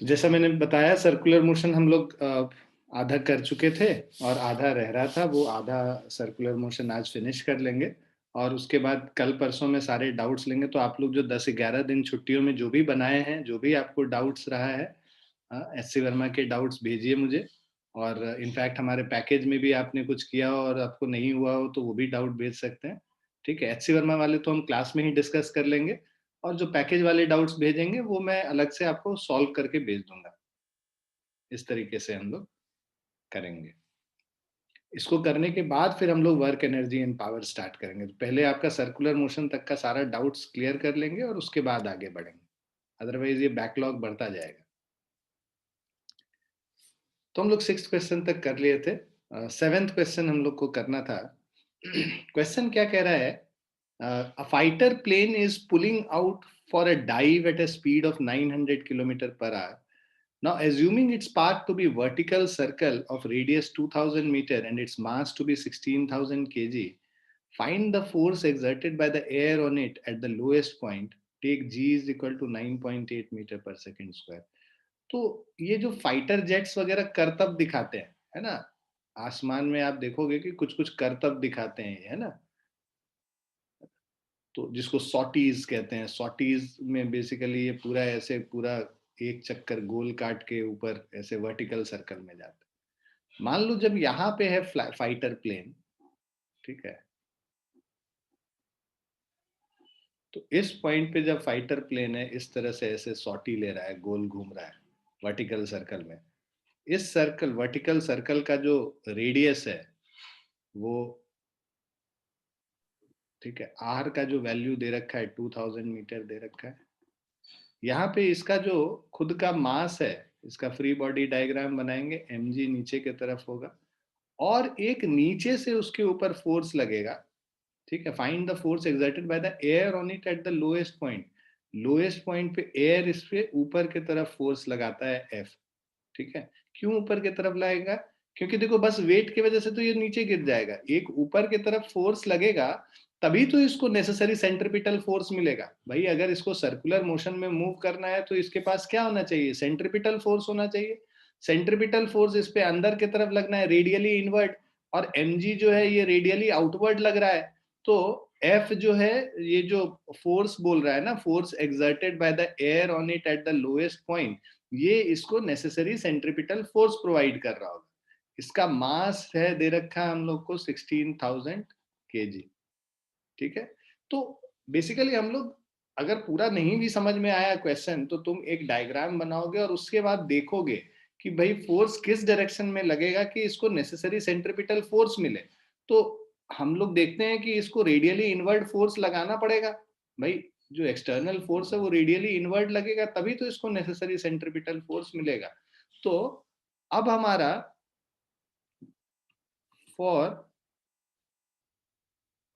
तो जैसा मैंने बताया सर्कुलर मोशन हम लोग आधा कर चुके थे और आधा रह रहा था, वो आधा सर्कुलर मोशन आज फिनिश कर लेंगे और उसके बाद कल परसों में सारे डाउट्स लेंगे। तो आप लोग जो 10-11 दिन छुट्टियों में जो भी बनाए हैं, जो भी आपको डाउट्स रहा है, एस सी वर्मा के डाउट्स भेजिए मुझे। और इनफैक्ट हमारे पैकेज में भी आपने कुछ किया हो और आपको नहीं हुआ हो तो वो भी डाउट भेज सकते हैं। ठीक है, एच सी वर्मा वाले तो हम क्लास में ही डिस्कस कर लेंगे और जो पैकेज वाले डाउट्स भेजेंगे वो मैं अलग से आपको सॉल्व करके भेज दूंगा। इस तरीके से हम लोग करेंगे। इसको करने के बाद फिर हम लोग work energy and power start करेंगे। तो पहले आपका सर्कुलर मोशन तक का सारा डाउट्स क्लियर कर लेंगे और उसके बाद आगे बढ़ेंगे, अदरवाइज ये बैकलॉग बढ़ता जाएगा। तो हम लोग 6th क्वेश्चन तक कर लिए थे। 7th क्वेश्चन हम लोग को करना था। क्वेश्चन क्या कह रहा है? A fighter plane is pulling out for a dive at a speed of 900 kilometre per hour. Now, assuming its path to be vertical circle of radius 2000 meter and its mass to be 16,000 kg, find the force exerted by the air on it at the lowest point. Take g is equal to 9.8 meter per second square. तो ये जो fighter jets वगैरह करतब दिखाते हैं, है ना, आसमान में आप देखोगे कि कुछ कुछ करतब दिखाते हैं, है ना। तो जिसको सॉटीज कहते हैं, सॉटीज में बेसिकली ये पूरा ऐसे पूरा एक चक्कर गोल काट के ऊपर ऐसे वर्टिकल सर्कल में जाता है। मान लो जब यहाँ पे है फाइटर प्लेन, ठीक है, तो इस पॉइंट पे जब फाइटर प्लेन है इस तरह से ऐसे सॉटी ले रहा है, गोल घूम रहा है वर्टिकल सर्कल में, इस सर्कल वर्टिकल सर्कल का जो रेडियस है वो, ठीक है, आर का जो वैल्यू दे रखा है 2000 मीटर दे रखा है। यहाँ पे इसका जो खुद का मास है, इसका फ्री बॉडी डायग्राम बनाएंगे, mg नीचे की तरफ होगा और एक नीचे से उसके ऊपर फोर्स लगेगा। ठीक है, find the force exerted by the air on it at the lowest point. Lowest point पे एयर इस पे ऊपर की तरफ फोर्स लगाता है F। ठीक है, क्यों ऊपर की तरफ लगेगा? क्योंकि देखो बस वेट की वजह से तो ये नीचे गिर जाएगा, एक ऊपर की तरफ फोर्स लगेगा तभी तो इसको नेसेसरी सेंट्रिपिटल फोर्स मिलेगा। भाई अगर इसको सर्कुलर मोशन में मूव करना है तो इसके पास क्या होना चाहिए? सेंट्रिपिटल फोर्स होना चाहिए। सेंट्रिपिटल फोर्स इस पे अंदर की तरफ लगना है, रेडियली इनवर्ड, और mg जो है ये रेडियली आउटवर्ड लग रहा है। तो F जो है, ये जो फोर्स बोल रहा है ना, force exerted by the air on it at the lowest point, ये इसको नेसेसरी सेंट्रिपिटल फोर्स प्रोवाइड कर रहा होगा। इसका मास है दे रखा है हम लोग को 16,000 kg। ठीक है, तो बेसिकली हम लोग, अगर पूरा नहीं भी समझ में आया क्वेश्चन तो तुम एक डायग्राम बनाओगे और उसके बाद देखोगे कि भाई फोर्स किस डायरेक्शन में लगेगा कि इसको नेसेसरी सेंट्रिपिटल फोर्स मिले। तो हम लोग देखते हैं कि इसको रेडियली इनवर्ड फोर्स लगाना पड़ेगा। भाई जो एक्सटर्नल फोर्स है वो रेडियली इनवर्ड लगेगा तभी तो इसको नेसेसरी सेंट्रिपिटल फोर्स मिलेगा। तो अब हमारा for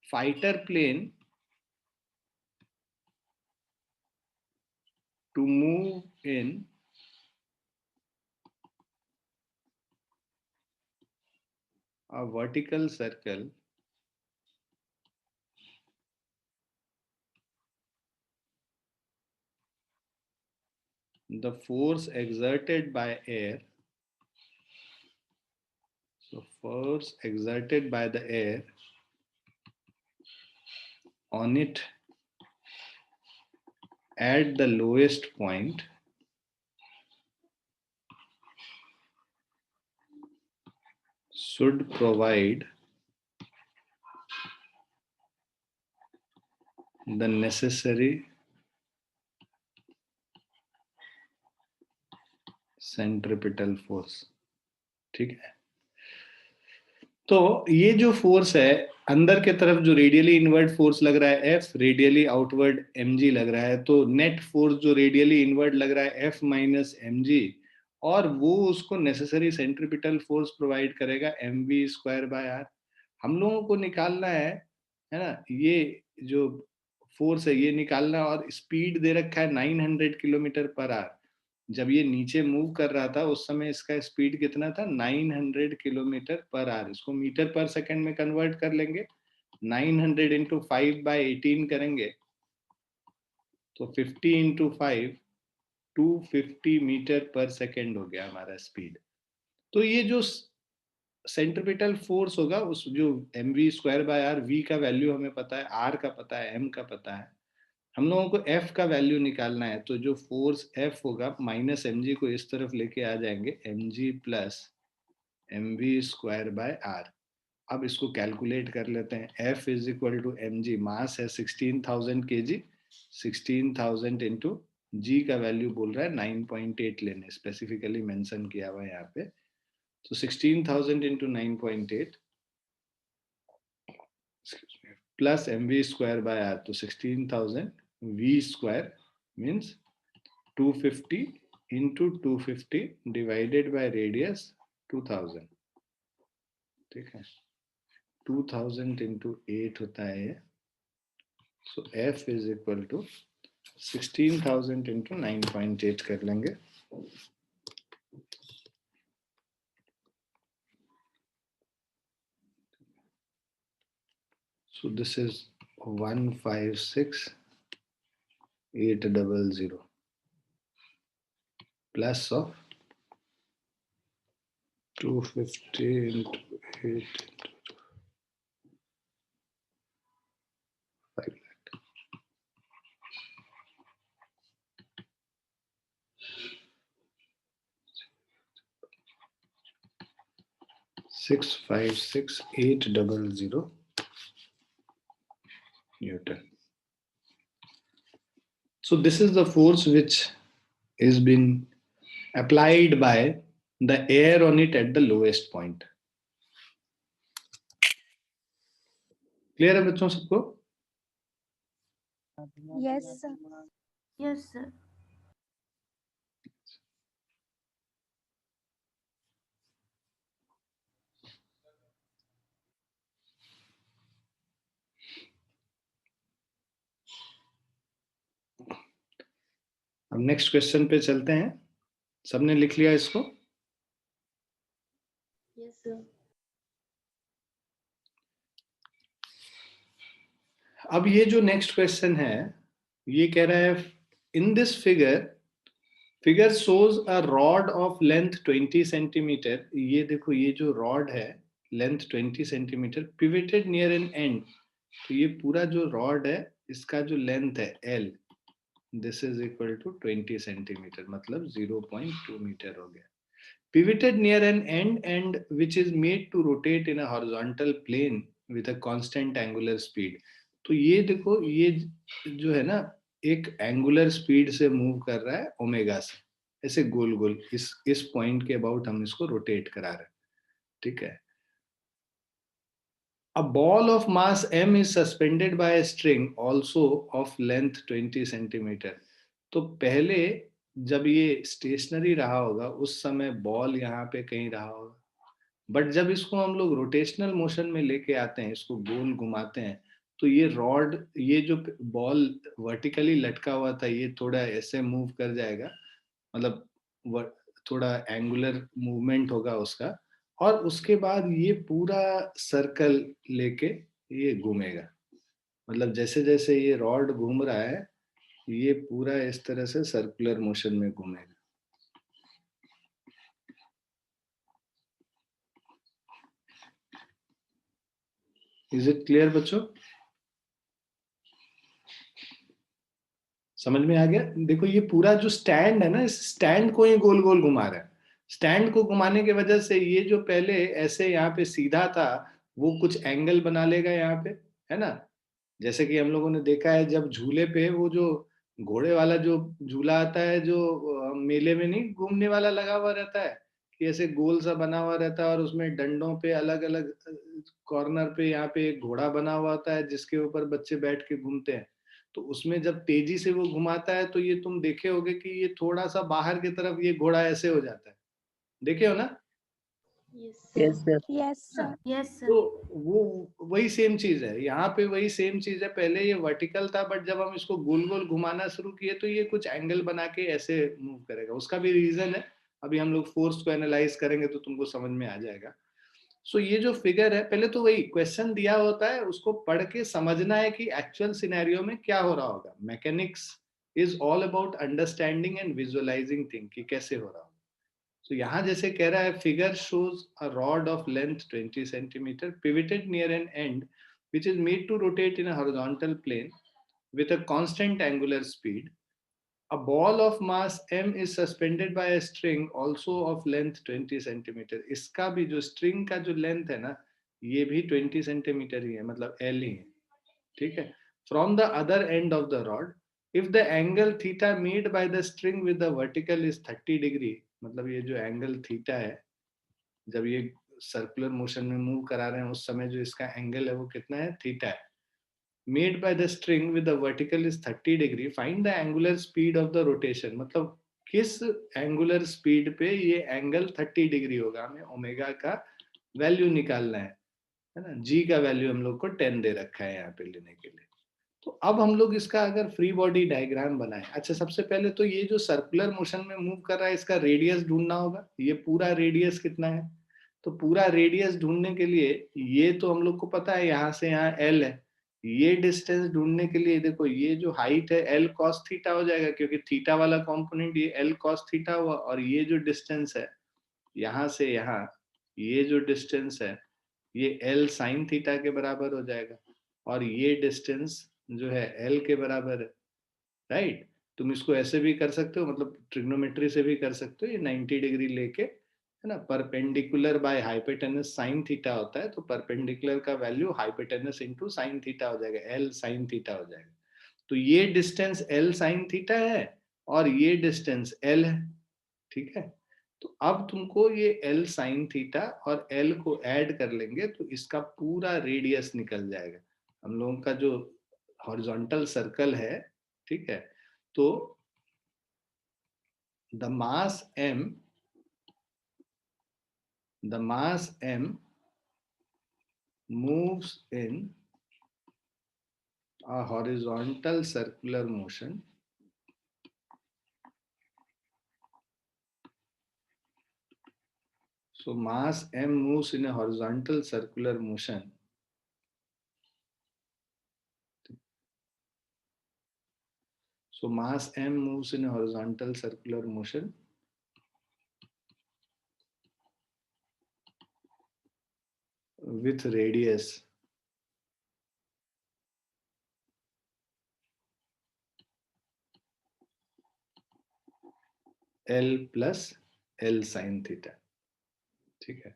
fighter plane to move in a vertical circle, the force exerted by air, so force exerted by the air on it at the lowest point should provide the necessary centripetal force। ठीक है, तो ये जो force है अंदर के तरफ जो रेडियली इनवर्ड फोर्स लग रहा है F, रेडियली आउटवर्ड mg लग रहा है, तो नेट फोर्स जो रेडियली इनवर्ड लग रहा है F माइनस mg, और वो उसको नेसेसरी सेंट्रिपिटल फोर्स प्रोवाइड करेगा mv स्क्वायर बाय r। हम लोगों को निकालना है ना, ये जो फोर्स है ये निकालना, और स्पीड दे रखा है 900 किलोमीटर पर आवर। जब ये नीचे मूव कर रहा था उस समय इसका स्पीड कितना था? 900 किलोमीटर पर आवर। इसको मीटर पर सेकंड में कन्वर्ट कर लेंगे, 900 इंटू 5/18 करेंगे तो 50 इंटू 5 250 मीटर पर सेकेंड हो गया हमारा स्पीड। तो ये जो सेंट्रिपिटल फोर्स होगा, उस जो mv²/r, v का वैल्यू हमें पता है, r का पता है, m का पता है, हम लोगों को f का वैल्यू निकालना है। तो जो फोर्स f होगा माइनस mg को इस तरफ लेके आ जाएंगे, mg प्लस mv²/r। अब इसको कैलकुलेट कर लेते हैं। F is equal to mg, mass है 16,000 kg, 16,000 इंटू जी का वैल्यू बोल रहा है 9.8 लेने, स्पेसिफिकली मेंशन किया हुआ है यहाँ पे। तो 16,000 इंटू 9.8 प्लस mv²/r, तो 16,000 v² means 250 into 250 divided by radius 2000। ठीक है, 2000 इंटू 8 होता है। So F is equal to 16,000 into 9.8 कर लेंगे। So this is 156,800 plus of 250 into 8 into 5 lakh. $656,800 Newton. So this is the force which is been applied by the air on it at the lowest point. Clear है बच्चों सबको? Yes, sir. Yes, sir. अब next question पे चलते हैं। सबने लिख लिया इसको? Yes, sir. अब ये जो नेक्स्ट क्वेश्चन है, ये कह रहा है in this figure shows a rod of length 20 centimetre. ये देखो, ये जो रॉड है length 20 centimetre, pivoted near an end. तो ये पूरा जो रॉड है, इसका जो लेंथ है L, this is equal to 20 centimetre, मतलब 0.2 मीटर हो गया। Pivoted near an end and which is made to rotate in a horizontal plane with a constant angular speed. तो ये देखो, ये जो है ना, एक एंगुलर स्पीड से मूव कर रहा है ओमेगा से, ऐसे गोल गोल इस पॉइंट के अबाउट हम इसको रोटेट करा रहे हैं। ठीक है। A ball of mass m is suspended by a string also of length 20 centimetre. तो पहले जब ये स्टेशनरी रहा होगा, उस समय बॉल यहाँ पे कहीं रहा होगा, बट जब इसको हम लोग रोटेशनल मोशन में लेके आते हैं, इसको गोल घुमाते हैं, तो ये रॉड, ये जो बॉल वर्टिकली लटका हुआ था, ये थोड़ा ऐसे मूव कर जाएगा, मतलब थोड़ा एंगुलर मूवमेंट होगा उसका, और उसके बाद ये पूरा सर्कल लेके ये घूमेगा। मतलब जैसे जैसे ये रॉड घूम रहा है, ये पूरा इस तरह से सर्कुलर मोशन में घूमेगा। इज इट क्लियर बच्चों? समझ में आ गया? देखो, ये पूरा जो स्टैंड है ना, इस स्टैंड को ही गोल गोल घुमा रहा है। स्टैंड को घुमाने की वजह से ये जो पहले ऐसे यहाँ पे सीधा था, वो कुछ एंगल बना लेगा यहाँ पे, है ना। जैसे कि हम लोगों ने देखा है, जब झूले पे वो जो घोड़े वाला जो झूला आता है, जो मेले में नहीं घूमने वाला लगा हुआ रहता है, कि ऐसे गोल सा बना हुआ रहता है, और उसमें डंडों पे अलग अलग कॉर्नर पे यहाँ पे एक घोड़ा बना हुआ होता है, जिसके ऊपर बच्चे बैठ के घूमते हैं। तो उसमें जब तेजी से वो घुमाता है, तो ये तुम देखे होगे कि ये थोड़ा सा बाहर की तरफ ये घोड़ा ऐसे हो जाता है, देखे हो ना? Yes, Yes, sir. sir. Yes, sir. Yes, sir. तो वो वही सेम चीज है यहाँ पे, वही सेम चीज है। पहले ये वर्टिकल था, बट जब हम इसको गोल गोल घुमाना शुरू किए, तो ये कुछ एंगल बना के ऐसे मूव करेगा। उसका भी रीजन है, अभी हम लोग फोर्स को एनालाइज करेंगे तो तुमको समझ में आ जाएगा। सो ये जो फिगर है, पहले तो वही क्वेश्चन दिया होता है, उसको पढ़ के समझना है कि एक्चुअल सिनेरियो में क्या हो रहा होगा। Mechanics is all about understanding and visualizing thing कि कैसे हो रहा हो. So यहाँ जैसे कह रहा है figure shows a rod of length 20 centimeter pivoted near an end which is made to rotate in a horizontal plane with a constant angular speed. A ball of mass m is suspended by a string also of length 20 centimeter. इसका भी जो string का जो length है ना, ये भी 20 centimeter ही है, मतलब L ही है, ठीक है. From the other end of the rod, if the angle theta made by the string with the vertical is 30 degree, मतलब ये जो angle theta है, जब ये सर्कुलर मोशन में मूव करा रहे हैं उस समय जो इसका एंगल है वो कितना है, थीटा है. Made by the string with the vertical is 30 degree, find the angular speed of the rotation. मतलब किस एंगुलर स्पीड पे ये एंगल 30 डिग्री होगा, हमें ओमेगा का वैल्यू निकालना है ना. जी का वैल्यू हम लोग को 10 दे रखा है यहाँ पे लेने के लिए. तो अब हम लोग इसका अगर फ्री बॉडी डायग्राम बनाएं. अच्छा, सबसे पहले तो ये जो सर्कुलर मोशन में मूव कर रहा है इसका रेडियस ढूंढना होगा. ये पूरा रेडियस कितना है, तो पूरा रेडियस ढूंढने के लिए ये तो हम लोग को पता है यहाँ से यहाँ एल है. ये डिस्टेंस ढूंढने के लिए देखो ये जो हाइट है एल कॉस थीटा हो जाएगा, क्योंकि थीटा वाला कंपोनेंट ये एल कॉस थीटा हुआ, और ये जो डिस्टेंस है यहाँ से यहाँ, ये जो डिस्टेंस है ये एल साइन थीटा के बराबर हो जाएगा, और ये डिस्टेंस जो है एल के बराबर है, राइट. तुम इसको ऐसे भी कर सकते हो, मतलब ट्रिग्नोमेट्री से भी कर सकते हो. ये 90 डिग्री लेके, है ना, perpendicular by hypotenuse sine theta होता है, तो परपेंडिकुलर का value hypotenuse into sine theta हो जाएगा, एल साइन थीटा हो जाएगा. तो ये डिस्टेंस एल साइन थीटा है और ये डिस्टेंस एल है, ठीक है. तो अब तुमको ये एल साइन थीटा और एल को ऐड कर लेंगे तो इसका पूरा रेडियस निकल जाएगा. हम लोगों का जो हॉरिजॉन्टल सर्कल है, ठीक है, तो the mass m moves in a horizontal circular motion so mass m moves in a horizontal circular motion so mass m moves in a horizontal circular motion with radius L plus L sin theta, ठीक है.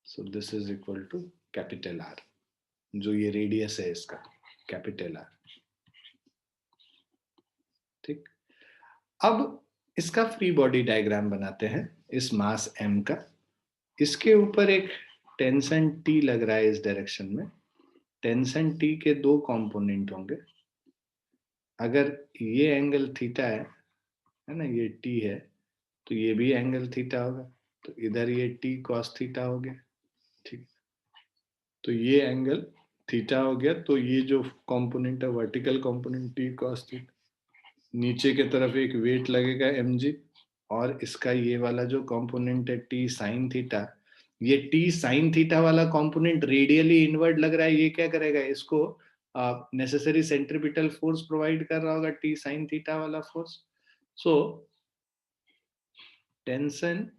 So this is equal to capital R, जो ये radius है इसका capital R, ठीक. अब इसका free body diagram बनाते हैं इस मास m का. इसके ऊपर एक टेंशन T लग रहा है इस डायरेक्शन में. टेंशन T के दो कंपोनेंट होंगे. अगर ये एंगल थीटा है ना, ये T है, तो ये भी एंगल थीटा होगा, तो इधर ये T cos थीटा हो गया, ठीक. तो ये एंगल थीटा हो गया, तो ये जो कंपोनेंट है vertical component T cos theta, नीचे के तरफ एक वेट लगेगा mg, और इसका ये वाला जो कंपोनेंट है T sin थीटा, ये T sin थीटा वाला कंपोनेंट रेडियली इनवर्ड लग रहा है. ये क्या करेगा, इसको नेसेसरी सेंट्रीपिटल फोर्स प्रोवाइड कर रहा होगा, T sin थीटा वाला force. So tension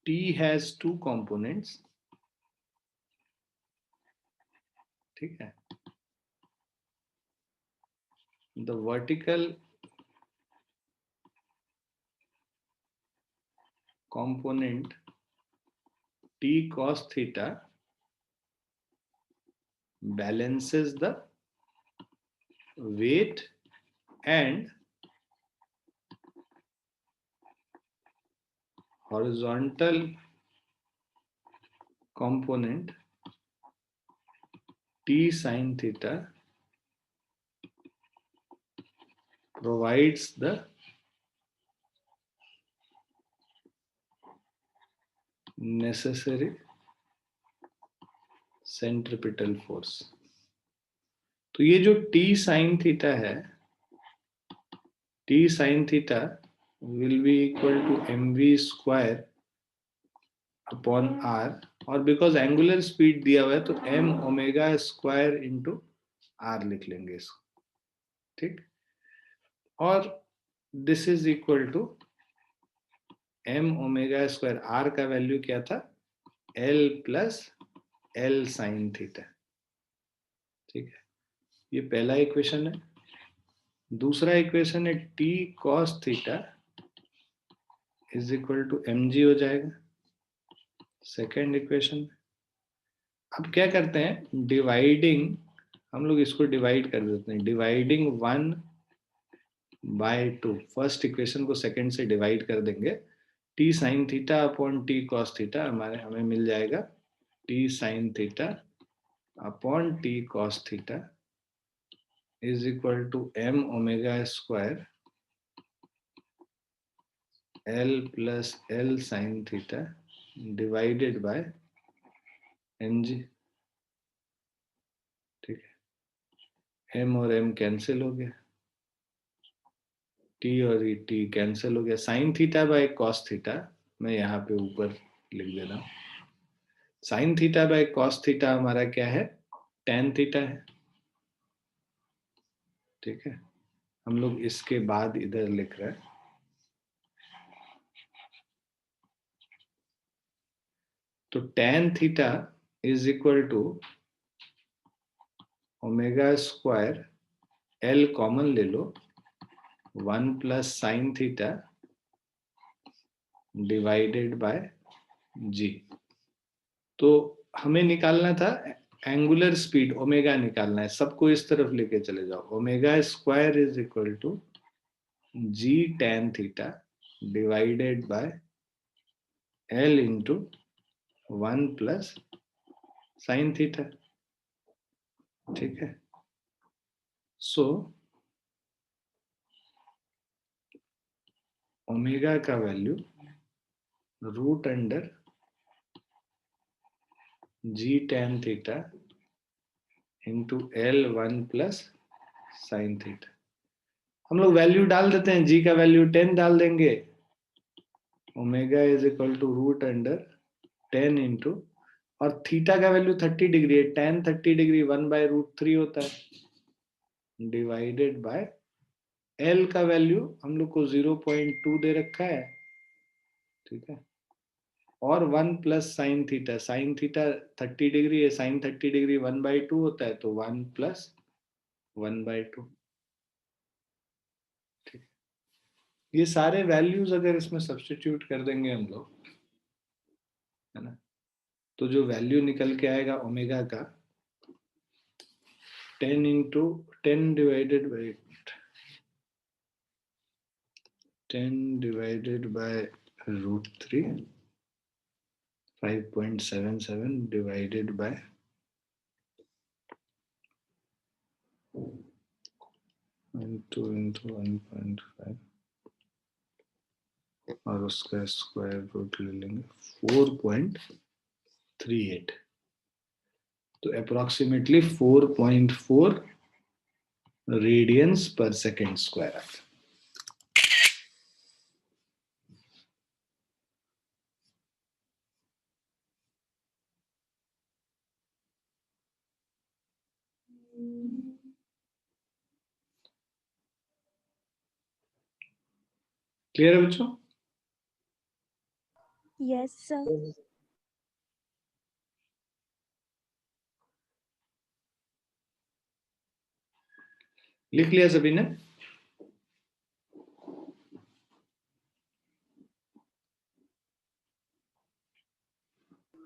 T has two components, ठीक है. The vertical component T cos theta balances the weight and horizontal component T sin theta provides the necessary centripetal force. तो ये जो T sin theta है, T sin theta will be equal to mv square upon r, और because angular speed दिया हुआ है तो m omega square into r लिख लेंगे इसको, ठीक, और this is equal to m omega square, r का वैल्यू क्या था, l plus l sine theta. ठीक है, ये पहला इक्वेशन है। दूसरा इक्वेशन है t cos theta is equal to mg हो जाएगा, सेकेंड इक्वेशन। अब क्या करते हैं, डिवाइडिंग, हम लोग इसको डिवाइड कर देते हैं, डिवाइडिंग 1/2, फर्स्ट इक्वेशन को सेकंड से डिवाइड कर देंगे, t sine theta upon t cos theta हमें मिल जाएगा t sine theta upon t cos theta is equal to m omega square l plus l sine theta divided by mg। ठीक है, m और m cancel हो गया, t और t cancel हो गया, sine theta by cos theta मैं यहाँ पे ऊपर लिख दे रहा हूँ, sine theta by cos theta हमारा क्या है, टेन थीटा है। ठीक है, हम लोग इसके बाद इधर लिख रहे हैं, तो tan theta is equal to omega square, L common ले लो, 1 plus sine theta divided by g. तो हमें निकालना था एंगुलर स्पीड, ओमेगा निकालना है, सबको इस तरफ लेके चले जाओ, omega square is equal to g tan theta divided by L into 1 plus sine theta. ठीक है, सो ओमेगा का value root under g tan theta into L 1 plus sine theta. हम लोग वैल्यू डाल देते हैं, जी का वैल्यू 10 डाल देंगे, omega is equal to root under 10 into, और थीटा का वैल्यू 30 डिग्री है, tan 30 डिग्री 1/√3 होता है, डिवाइडेड बाय एल का वैल्यू हम लोग को 0.2 दे रखा है। ठीक है, और 1 प्लस साइन थीटा 30 डिग्री है, साइन 30 डिग्री 1/2 होता है, तो 1 प्लस 1/2। ठीक, ये सारे वैल्यूज अगर इसमें सब्स्टिट्यूट कर देंगे हम लोग, है ना, तो जो वैल्यू निकल के आएगा ओमेगा का 10 into 10 divided by 10 divided by √3, 5.77 divided by 2 into 1.5 और उसका स्क्वायर रूट ले लेंगे 4.38, तो अप्रोक्सीमेटली 4.4 रेडियंस पर सेकेंड स्क्वायर आता है। क्लियर है बच्चों? Yes, sir. लिख लिया सभी ने?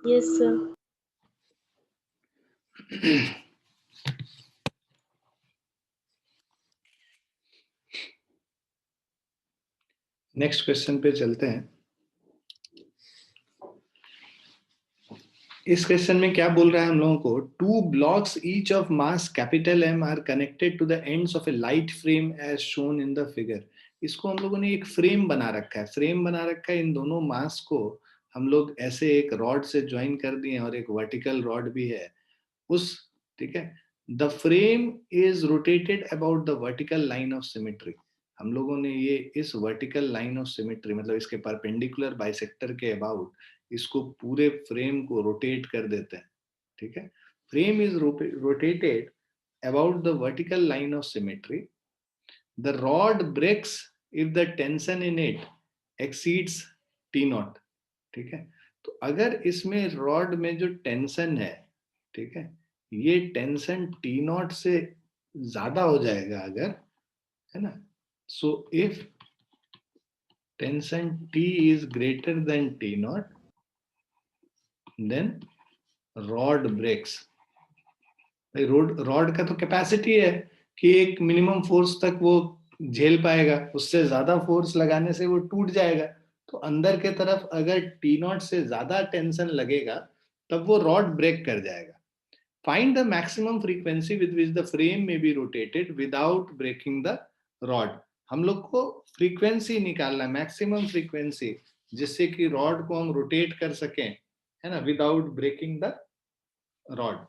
Yes, sir. नेक्स्ट क्वेश्चन पे चलते हैं। इस क्वेश्चन में क्या बोल रहा है हम लोगों को, 2 blocks each of mass capital M are connected to the ends of a light frame as shown in the figure। इसको हम लोगों ने एक फ्रेम बना रखा है, फ्रेम बना रखा है, इन दोनों मास को हम लोग ऐसे एक रॉड से ज्वाइन कर दिए और एक वर्टिकल रॉड भी है उस, ठीक है, the frame is rotated about the vertical line of symmetry. हम लोगों ने ये इस वर्टिकल लाइन ऑफ सिमेट्री मतलब इसके परपेंडिकुलर बाइसेक्टर के अबाउट इसको पूरे फ्रेम को रोटेट कर देते हैं। ठीक है, frame is rotated about the vertical line of symmetry the rod breaks if the tension in it exceeds T naught. ठीक है, तो अगर इसमें रॉड में जो टेंशन है, ठीक है, ये टेंशन T naught से ज्यादा हो जाएगा अगर, है ना, so if tension T is greater than T naught, then rod breaks. भाई रॉड का तो कैपेसिटी है कि एक मिनिमम फोर्स तक वो झेल पाएगा, उससे ज्यादा फोर्स लगाने से वो टूट जाएगा। तो अंदर के तरफ अगर टी नॉट से ज्यादा टेंशन लगेगा तब वो रॉड ब्रेक कर जाएगा। Find the maximum frequency with which the frame में be rotated without breaking the rod. हम लोग को फ्रीक्वेंसी निकालना है, मैक्सिमम फ्रीक्वेंसी, जिससे कि रॉड को हम रोटेट कर सकें, है ना, विदाउट ब्रेकिंग द रॉड।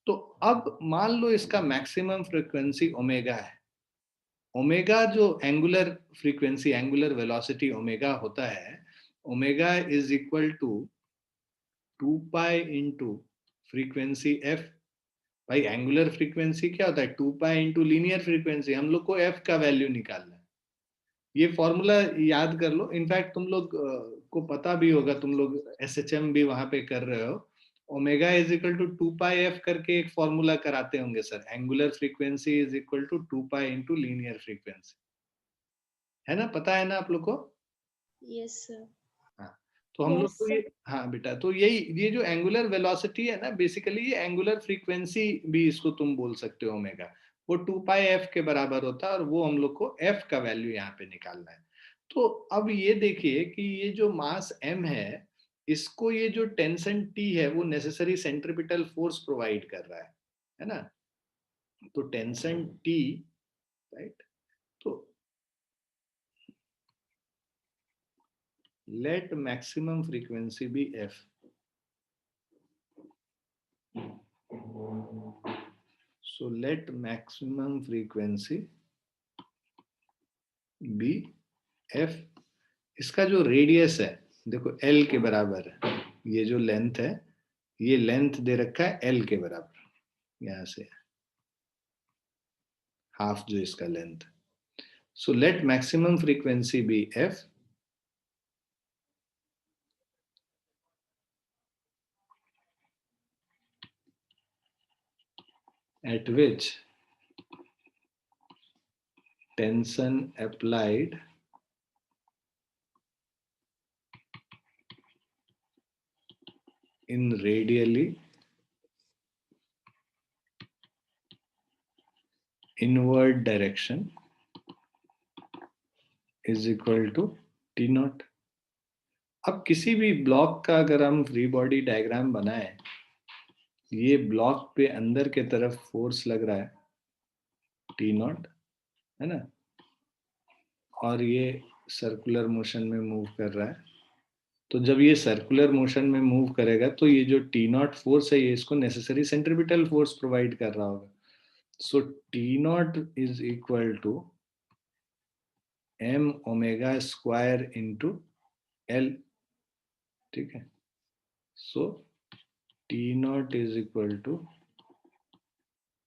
तो अब मान लो इसका मैक्सिमम फ्रीक्वेंसी ओमेगा है। ओमेगा जो angular frequency, angular velocity omega होता है, omega is equal to 2 pi into frequency f. भाई एंगुलर फ्रीक्वेंसी क्या होता है? 2 पाई इंटू लीनियर फ्रीक्वेंसी। हम लोग को एफ का वैल्यू निकालना है, ये फॉर्मूला याद कर लो। इनफैक्ट तुम लोग को पता भी होगा, तुम लोग एसएचएम भी वहां पे कर रहे हो। Omega is equal to 2 pi f करके एक फॉर्मूला कराते होंगे sir, angular frequency is equal to 2 pi into linear frequency, है ना, पता है ना आप लोग को? Yes sir. हाँ, तो हम लोग को ये, हाँ बेटा, तो यही ये जो एंगुलर वेलोसिटी है ना, बेसिकली ये एंगुलर फ्रीक्वेंसी भी इसको तुम बोल सकते हो ओमेगा, वो 2 पाई एफ के बराबर होता है, और वो हम लोग को एफ का वैल्यू यहाँ पे निकालना है। तो अब ये देखिए कि ये जो मास m है, इसको ये जो टेंशन T है वो नेसेसरी सेंट्रीपिटल फोर्स प्रोवाइड कर रहा है ना। तो टेंशन T, राइट, तो let maximum frequency be f. So let maximum frequency be f. इसका जो रेडियस है देखो l के बराबर है, ये जो लेंथ है, ये लेंथ दे रखा है l के बराबर, यहां से हाफ जो इसका length. So let maximum frequency be f at which tension applied in radially inward direction is equal to T naught. अब किसी भी ब्लॉक का अगर हम फ्री बॉडी डायग्राम बनाए, ये ब्लॉक पे अंदर के तरफ फोर्स लग रहा है T नॉट, है ना, और ये सर्कुलर मोशन में मूव कर रहा है। तो जब ये सर्कुलर मोशन में मूव करेगा तो ये जो T नॉट फोर्स है, ये इसको नेसेसरी सेंट्रीपिटल फोर्स प्रोवाइड कर रहा होगा। So T naught is equal to m omega square into L, ठीक है। So T naught is equal to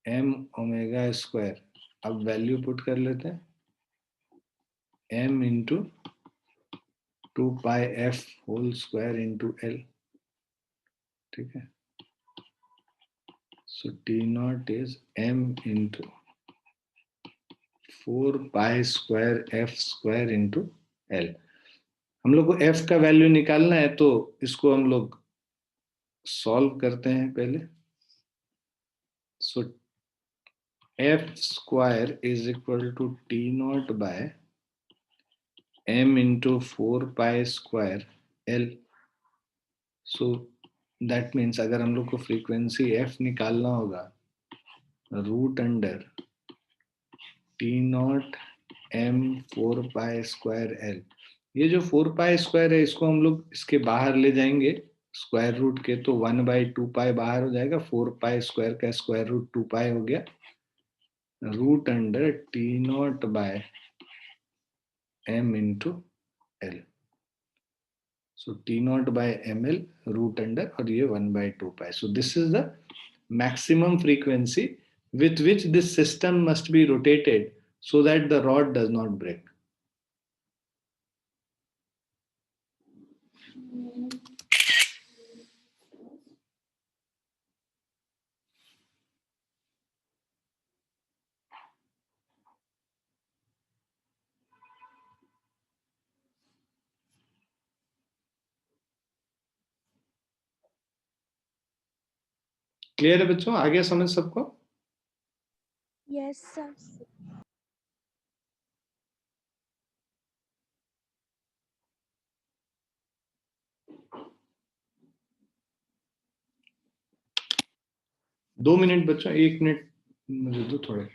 m omega square, अब वैल्यू पुट कर लेते हैं, m into 2 pi f whole square into L, ठीक है। So T naught is m into 4 pi square f square into L। हम लोग को f का वैल्यू निकालना है, तो इसको हम लोग सॉल्व करते हैं पहले। So f square is equal to T not by m into 4 pi square L। So that means अगर हम लोग को फ्रीक्वेंसी f निकालना होगा, root under T naught m 4 pi square L। ये जो 4 पाई स्क्वायर है, इसको हम लोग इसके बाहर ले जाएंगे स्क्वायर रूट के, तो 1/2 पाई बाहर हो जाएगा, 4 पाई स्क्वायर का स्क्वायर रूट 2 पाई हो गया, root under T not by m into L। So T not by ml root under, और ये 1/2 pi. So this is the maximum frequency with which this system must be rotated so that the rod does not break. Clear है बच्चों? आगे समझ सबको? Yes, sir. 2 minute बच्चों, 1 minute मुझे दो थोड़े।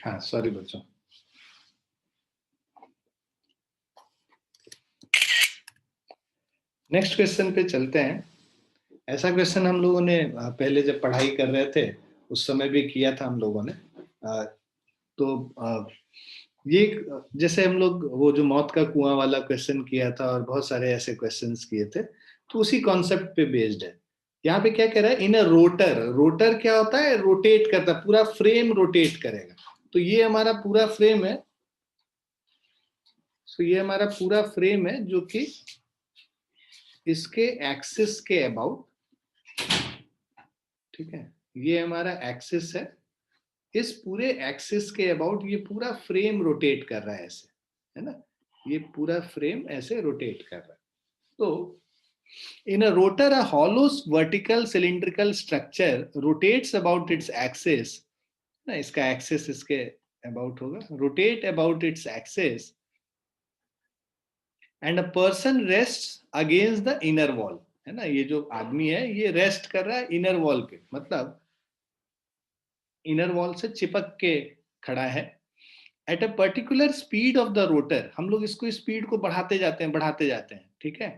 हाँ सॉरी बच्चों। नेक्स्ट क्वेश्चन पे चलते हैं। ऐसा क्वेश्चन हम लोगों ने पहले जब पढ़ाई कर रहे थे उस समय भी किया था हम लोगों ने। तो ये जैसे हम लोग वो जो मौत का कुआं वाला क्वेश्चन किया था और बहुत सारे ऐसे क्वेश्चंस किए थे, तो उसी कॉन्सेप्ट पे बेस्ड है। यहाँ पे क्या कह रहा है, इन अ रोटर। रोटर क्या होता है? रोटेट करता है, पूरा फ्रेम रोटेट करेगा। तो ये हमारा पूरा फ्रेम है। तो ये हमारा पूरा फ्रेम है जो कि इसके एक्सिस के अबाउट, ठीक है, ये हमारा एक्सिस है। इस पूरे एक्सिस के अबाउट ये पूरा फ्रेम रोटेट कर रहा है ऐसे, है ना? ये पूरा फ्रेम ऐसे रोटेट कर रहा है। तो in a rotor, a hollow vertical cylindrical structure rotates about its axis ना, इसका एक्सेस इसके अबाउट होगा, rotate about its axis and a person rest against the inner wall, है ना, ये जो आदमी है ये रेस्ट कर रहा है इनर वॉल पे, मतलब इनर वॉल से चिपक के खड़ा है। At a particular speed of the rotor, हम लोग इसको स्पीड को बढ़ाते जाते हैं, ठीक है।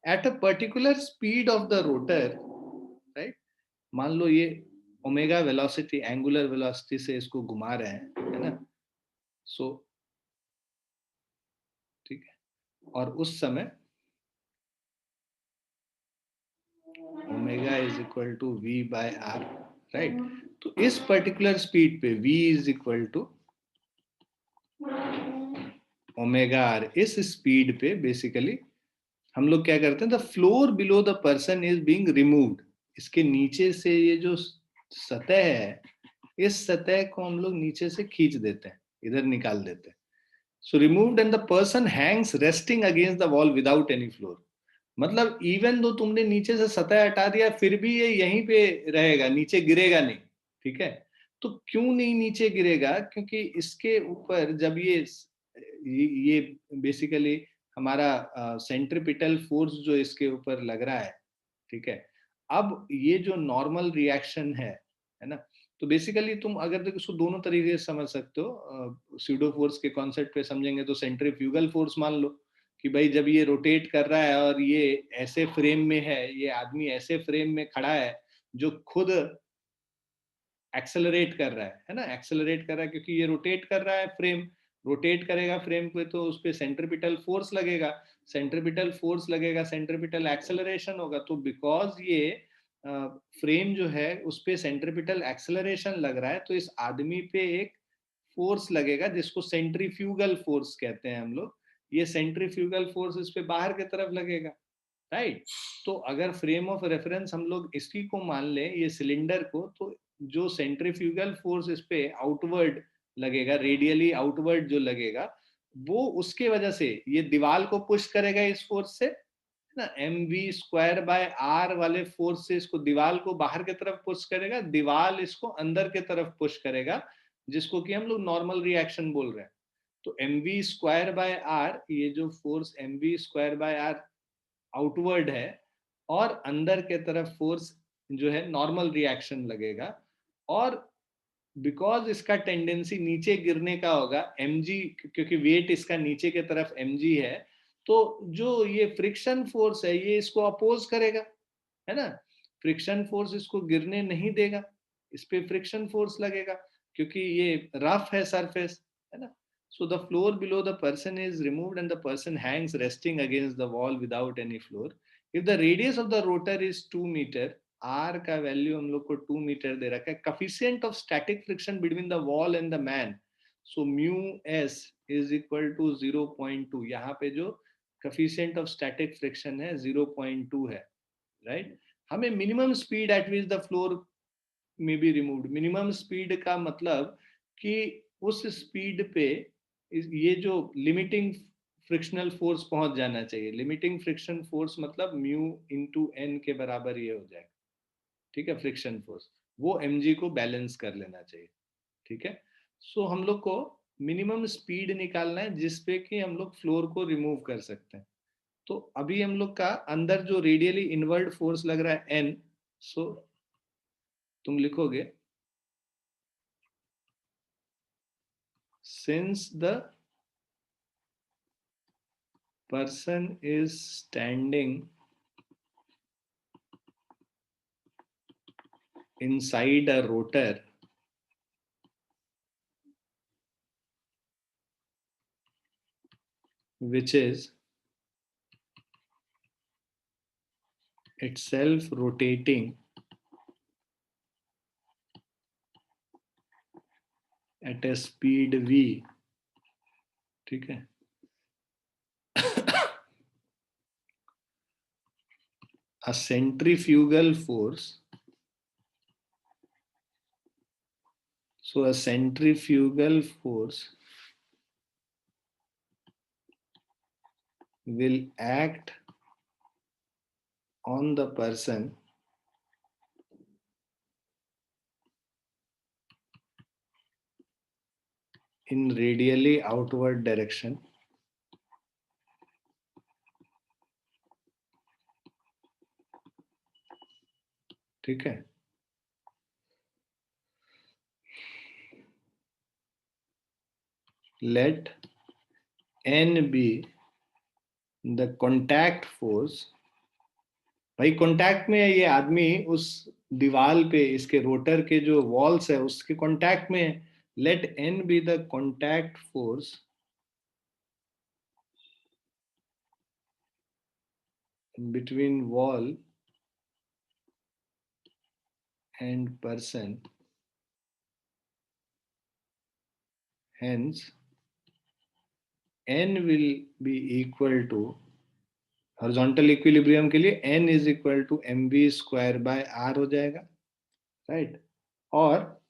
At a particular speed of the rotor, right, मान लो ये ओमेगा वेलोसिटी, एंगुलर वेलोसिटी से इसको घुमा रहे हैं, है ना, सो ठीक है, और उस समय omega is equal to v by r, right. तो इस पर्टिकुलर स्पीड पे v is equal to omega r, इस स्पीड पे बेसिकली हम लोग क्या करते हैं, the floor below the person is being removed, इसके नीचे से ये जो सतह है, इस सतह को हम लोग नीचे से खींच देते हैं, इधर निकाल देते हैं। So removed and the person hangs resting against the wall without any floor, मतलब इवन दो तुमने नीचे से सतह हटा दिया फिर भी ये यहीं पे रहेगा, नीचे गिरेगा नहीं, ठीक है। तो क्यों नहीं नीचे गिरेगा, क्योंकि इसके ऊपर जब ये बेसिकली हमारा सेंट्रीपिटल फोर्स जो इसके ऊपर लग रहा है, ठीक है। अब ये जो नॉर्मल रिएक्शन है ना, तो बेसिकली तुम अगर देखो इसको दोनों तरीके से समझ सकते हो। स्यूडो फोर्स के कॉन्सेप्ट पे समझेंगे तो सेंट्रीफ्यूगल फोर्स मान लो कि भाई जब ये रोटेट कर रहा है और ये ऐसे फ्रेम में है, ये आदमी ऐसे फ्रेम में खड़ा है जो खुद एक्सेलरेट कर रहा है ना, एक्सेलरेट कर रहा है क्योंकि ये रोटेट कर रहा है, फ्रेम रोटेट करेगा फ्रेम पे तो उस पे सेंट्रीपिटल फोर्स लगेगा, सेंट्रीपिटल फोर्स लगेगा, सेंट्रीपिटल एक्सेलरेशन होगा। तो बिकॉज ये फ्रेम जो है उस पे सेंट्रीपिटल एक्सेलरेशन लग रहा है, तो इस आदमी पे एक फोर्स लगेगा जिसको सेंट्रीफ्यूगल फोर्स कहते हैं हम लोग। ये सेंट्रीफ्यूगल फोर्स इस पे बाहर की तरफ लगेगा, राइट। तो अगर फ्रेम ऑफ रेफरेंस हम लोग इसी को मान लें, ये सिलेंडर को, तो जो सेंट्रीफ्यूगल फोर्स इस पे आउटवर्ड लगेगा, रेडियली आउटवर्ड जो लगेगा, वो उसके वजह से ये दीवार को पुश करेगा इस फोर्स से ना, m we square by r वाले फोर्स से इसको दीवार को बाहर की तरफ पुश करेगा, दीवार इसको अंदर की तरफ पुश करेगा, जिसको कि हम लोग नॉर्मल रिएक्शन बोल रहे हैं। तो m we square by r, ये जो force m we square by r outward है और अंदर के तरफ फोर्स जो है नॉर्मल रिएक्शन लगेगा, और बिकॉज इसका टेंडेंसी नीचे गिरने का होगा mg, क्योंकि वेट इसका नीचे के तरफ mg है, तो जो ये फ्रिक्शन फोर्स है ये इसको अपोज करेगा, है ना। फ्रिक्शन फोर्स इसको गिरने नहीं देगा, इस पे फ्रिक्शन फोर्स लगेगा क्योंकि ये रफ है सरफेस, है ना। So the floor below the person is removed and the person hangs resting against the wall without any floor. If the radius of the rotor is 2 metre, r का value हम लोग को 2 metre दे रखा है, coefficient of static friction between the wall and the man, so mu s is equal to 0.2, यहाँ पे जो कफिशिएंट ऑफ स्टैटिक फ्रिक्शन है 0.2 है, राइट। हमें minimum speed at which the floor में बी रिमूव्ड, मिनिमम स्पीड का मतलब कि उस स्पीड पे ये जो लिमिटिंग फ्रिक्शनल फोर्स पहुंच जाना चाहिए, लिमिटिंग फ्रिक्शन फोर्स मतलब म्यू इंटू एन के बराबर ये हो जाएगा, ठीक है, फ्रिक्शन फोर्स, वो mg को बैलेंस कर लेना चाहिए, ठीक है। सो हम लोग को मिनिमम स्पीड निकालना है जिसपे कि हम लोग फ्लोर को रिमूव कर सकते हैं। तो अभी हम लोग का अंदर जो रेडियली इनवर्ड फोर्स लग रहा है n, सो तुम लिखोगे since the person is standing inside a rotor which is itself rotating at a speed v, ठीक है। A centrifugal force, so a centrifugal force will act on the person in radially outward direction. ठीक है, let N be the contact force. भाई contact में है ये आदमी, उस दीवार पे इसके रोटर के जो वॉल्स है उसके कांटेक्ट में है. Let N be the contact force between wall and person, hence N will be equal to, horizontal equilibrium के लिए N is equal to mv square by r हो जाएगा, राइट. और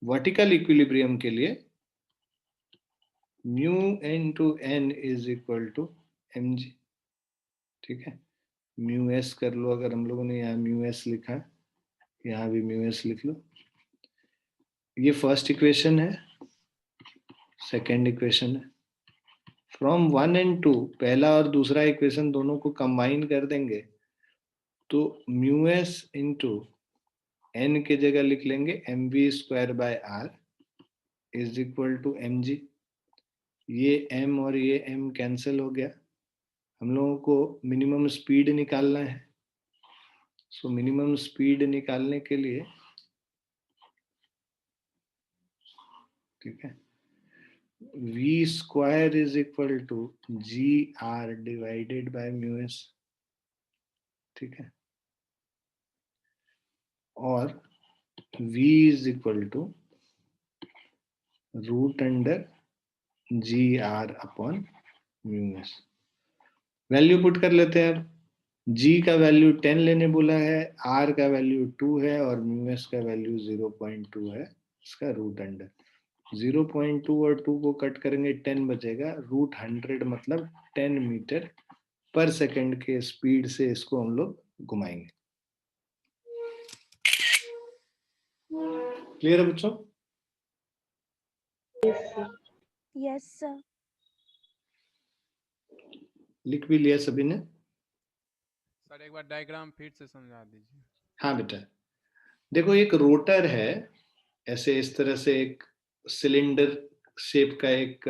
वर्टिकल इक्विलिब्रियम के लिए mu n to n is equal to mg. ठीक है, mu S कर लो, अगर हम लोगों ने यहाँ म्यू एस लिखा है, यहाँ भी म्यू एस लिख लो. ये फर्स्ट इक्वेशन है, सेकेंड इक्वेशन है. फ्रॉम 1 and 2 पहला और दूसरा इक्वेशन दोनों को कंबाइन कर देंगे तो म्यू एस इंटू एन के जगह लिख लेंगे m we square by r is equal to m g. ये m और ये m कैंसिल हो गया. हम लोगों को मिनिमम स्पीड निकालना है. सो मिनिमम स्पीड निकालने के लिए, ठीक है, v square is equal to g r divided by mu s. ठीक है, और v is equal to root under g r upon mu s. Value put कर लेते हैं. अब g का वैल्यू 10 लेने बोला है, r का वैल्यू 2 है और म्यू एस का वैल्यू 0.2 है. इसका रूट अंडर 0.2 और 2 को कट करेंगे 10 बचेगा. रूट 100 मतलब 10 मीटर पर सेकंड के स्पीड से इसको हम लोग घुमाएंगे. क्लियर है बच्चों? Yes, sir. लिख भी लिया सभी ने? सर एक बार डायग्राम फिर से समझा दीजिए. हाँ बेटा, देखो एक रोटर है, ऐसे इस तरह से एक सिलेंडर शेप का एक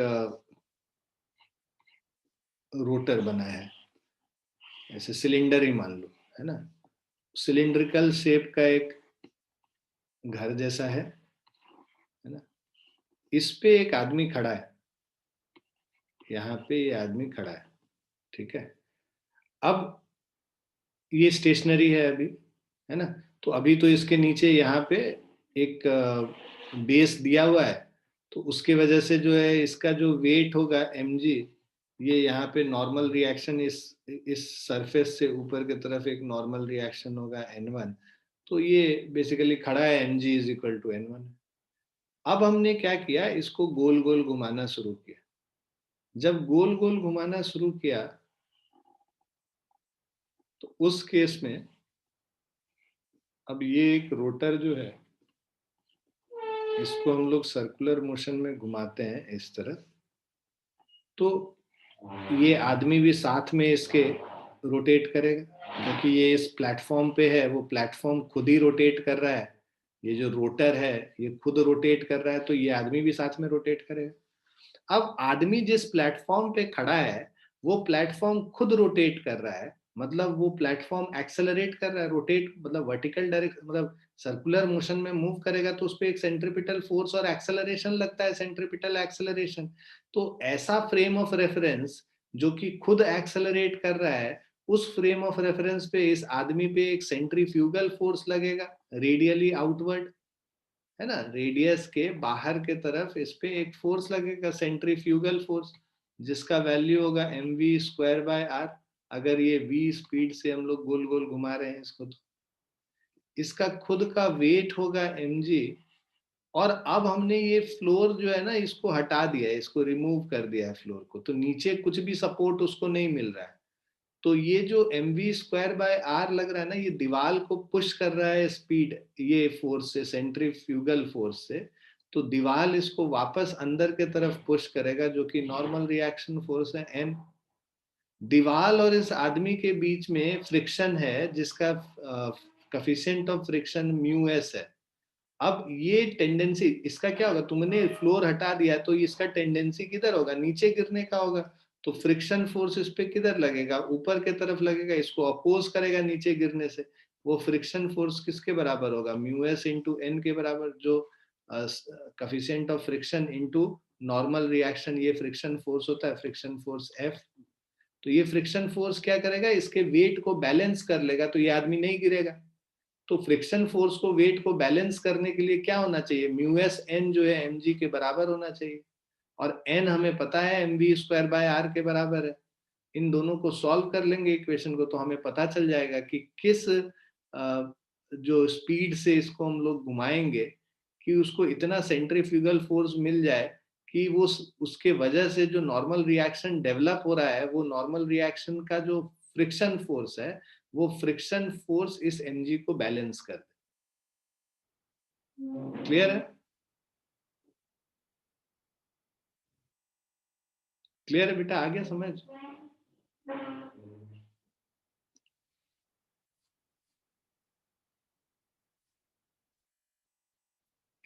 रोटर बना है, ऐसे सिलेंडर ही मान लो, है ना. सिलिंड्रिकल शेप का एक घर जैसा है ना. इस पे एक आदमी खड़ा है, यहाँ पे ये आदमी खड़ा है. ठीक है, अब ये स्टेशनरी है अभी, है ना. तो अभी तो इसके नीचे यहाँ पे एक बेस दिया हुआ है, तो उसके वजह से जो है इसका जो वेट होगा mg, ये यहाँ पे नॉर्मल रिएक्शन इस सरफेस से ऊपर की तरफ एक नॉर्मल रिएक्शन होगा n1. तो ये बेसिकली खड़ा है, mg is equal to n1. अब हमने क्या किया, इसको गोल गोल घुमाना शुरू किया. जब गोल गोल घुमाना शुरू किया तो उस केस में अब ये एक रोटर जो है इसको हम लोग सर्कुलर मोशन में घुमाते हैं इस तरह. तो ये आदमी भी साथ में इसके रोटेट करेगा, क्योंकि ये इस प्लेटफॉर्म पे है, वो प्लेटफॉर्म खुद ही रोटेट कर रहा है. ये जो रोटर है ये खुद रोटेट कर रहा है, तो ये आदमी भी साथ में रोटेट करेगा. अब आदमी जिस प्लेटफॉर्म पे खड़ा है वो प्लेटफॉर्म खुद रोटेट कर रहा है, मतलब वो प्लेटफॉर्म एक्सेलरेट कर रहा है. रोटेट मतलब वर्टिकल डायरेक्शन, मतलब सर्कुलर मोशन में मूव करेगा तो उस पर एक सेंट्रिपिटल फोर्स और एक्सेलरेशन लगता है, सेंट्रिपिटल एक्सेलरेशन. तो ऐसा फ्रेम ऑफ रेफरेंस जो कि खुद एक्सेलरेट कर रहा है, उस फ्रेम ऑफ रेफरेंस पे इस आदमी पे एक सेंट्रीफ्यूगल फोर्स लगेगा रेडियली आउटवर्ड, है ना. रेडियस के बाहर के तरफ इस पे एक फोर्स लगेगा, सेंट्रीफ्यूगल फोर्स, जिसका वैल्यू होगा mv स्क्वायर बाय आर. अगर ये v स्पीड से हम लोग गोल गोल घुमा रहे हैं इसको, तो इसका खुद का वेट होगा mg. और अब हमने ये फ्लोर जो है ना इसको हटा दिया है, इसको रिमूव कर दिया है फ्लोर को, तो नीचे कुछ भी सपोर्ट उसको नहीं मिल रहा है. तो ये जो mv स्क्वायर बाय आर लग रहा है ना, ये दीवार को पुश कर रहा है स्पीड, ये फोर्स से, सेंट्रीफ्यूगल फोर्स से. तो दीवार इसको वापस अंदर के तरफ पुश करेगा, जो कि नॉर्मल रिएक्शन फोर्स है N। दीवार और इस आदमी के बीच में फ्रिक्शन है, जिसका coefficient of friction mu S है। अब ये टेंडेंसी, इसका क्या होगा, तुमने फ्लोर हटा दिया तो इसका टेंडेंसी किधर होगा, नीचे गिरने का होगा। तो फ्रिक्शन फोर्स इस पे किधर लगेगा, ऊपर के तरफ लगेगा, इसको अपोज करेगा नीचे गिरने से। वो फ्रिक्शन फोर्स किसके बराबर होगा, म्यू एस इंटू एन के बराबर, जो coefficient of friction into normal reaction, ये फ्रिक्शन फोर्स होता है, फ्रिक्शन फोर्स एफ। तो ये फ्रिक्शन फोर्स क्या करेगा, इसके वेट को बैलेंस कर लेगा, तो ये आदमी नहीं गिरेगा। तो फ्रिक्शन फोर्स को, वेट को बैलेंस करने के लिए क्या होना चाहिए, म्यू एस एन जो है एम जी के बराबर होना चाहिए, और एन हमें पता है m we square by r के बराबर है। इन दोनों को सॉल्व कर लेंगे इक्वेशन को, तो हमें पता चल जाएगा कि किस जो स्पीड से इसको हम लोग घुमाएंगे कि उसको इतना सेंट्रीफ्यूगल फोर्स मिल जाए कि वो उसके वजह से जो नॉर्मल रिएक्शन डेवलप हो रहा है, वो नॉर्मल रिएक्शन का जो फ्रिक्शन फोर्स है, वो फ्रिक्शन फोर्स इस mg को बैलेंस कर दे। क्लियर है? क्लियर है बेटा, आ गया समझ?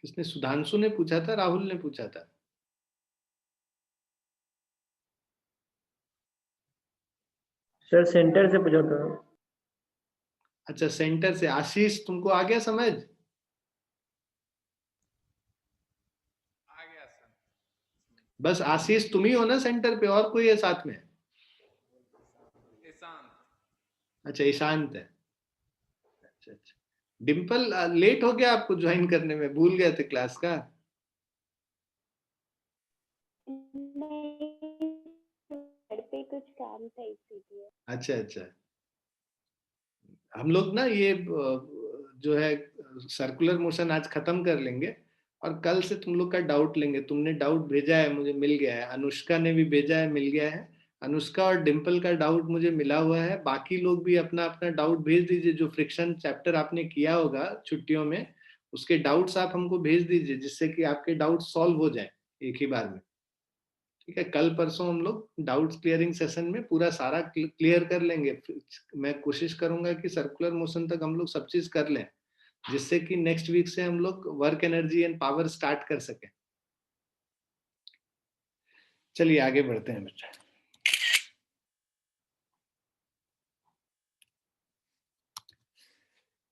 किसने, सुधांशु ने पूछा था, राहुल ने पूछा था? सर सेंटर से पूछा था। अच्छा, सेंटर से। आशीष, तुमको आ गया समझ? आ गया सर। बस आशीष तुम ही हो ना सेंटर पे, और कोई है साथ में? ईशांत। अच्छा, ईशांत है। अच्छा अच्छा। डिम्पल, लेट हो गया आपको ज्वाइन करने में, भूल गए थे क्लास का? नहीं, घर पे कुछ काम था इसीलिए। अच्छा अच्छा। हम लोग ना ये जो है सर्कुलर मोशन आज खत्म कर लेंगे, और कल से तुम लोग का डाउट लेंगे। तुमने डाउट भेजा है, मुझे मिल गया है, अनुष्का ने भी भेजा है, मिल गया है। अनुष्का और डिम्पल का डाउट मुझे मिला हुआ है। बाकी लोग भी अपना अपना डाउट भेज दीजिए, जो फ्रिक्शन चैप्टर आपने किया होगा छुट्टियों में, उसके डाउट्स आप हमको भेज दीजिए, जिससे कि आपके डाउट सॉल्व हो जाए एक ही बार में। ठीक है, कल परसों हम लोग डाउट क्लियरिंग सेशन में पूरा सारा क्लियर कर लेंगे। मैं कोशिश करूंगा कि सर्कुलर मोशन तक हम लोग सब चीज कर लें, जिससे कि नेक्स्ट वीक से हम लोग work energy and power start कर सकें। चलिए आगे बढ़ते हैं बच्चा।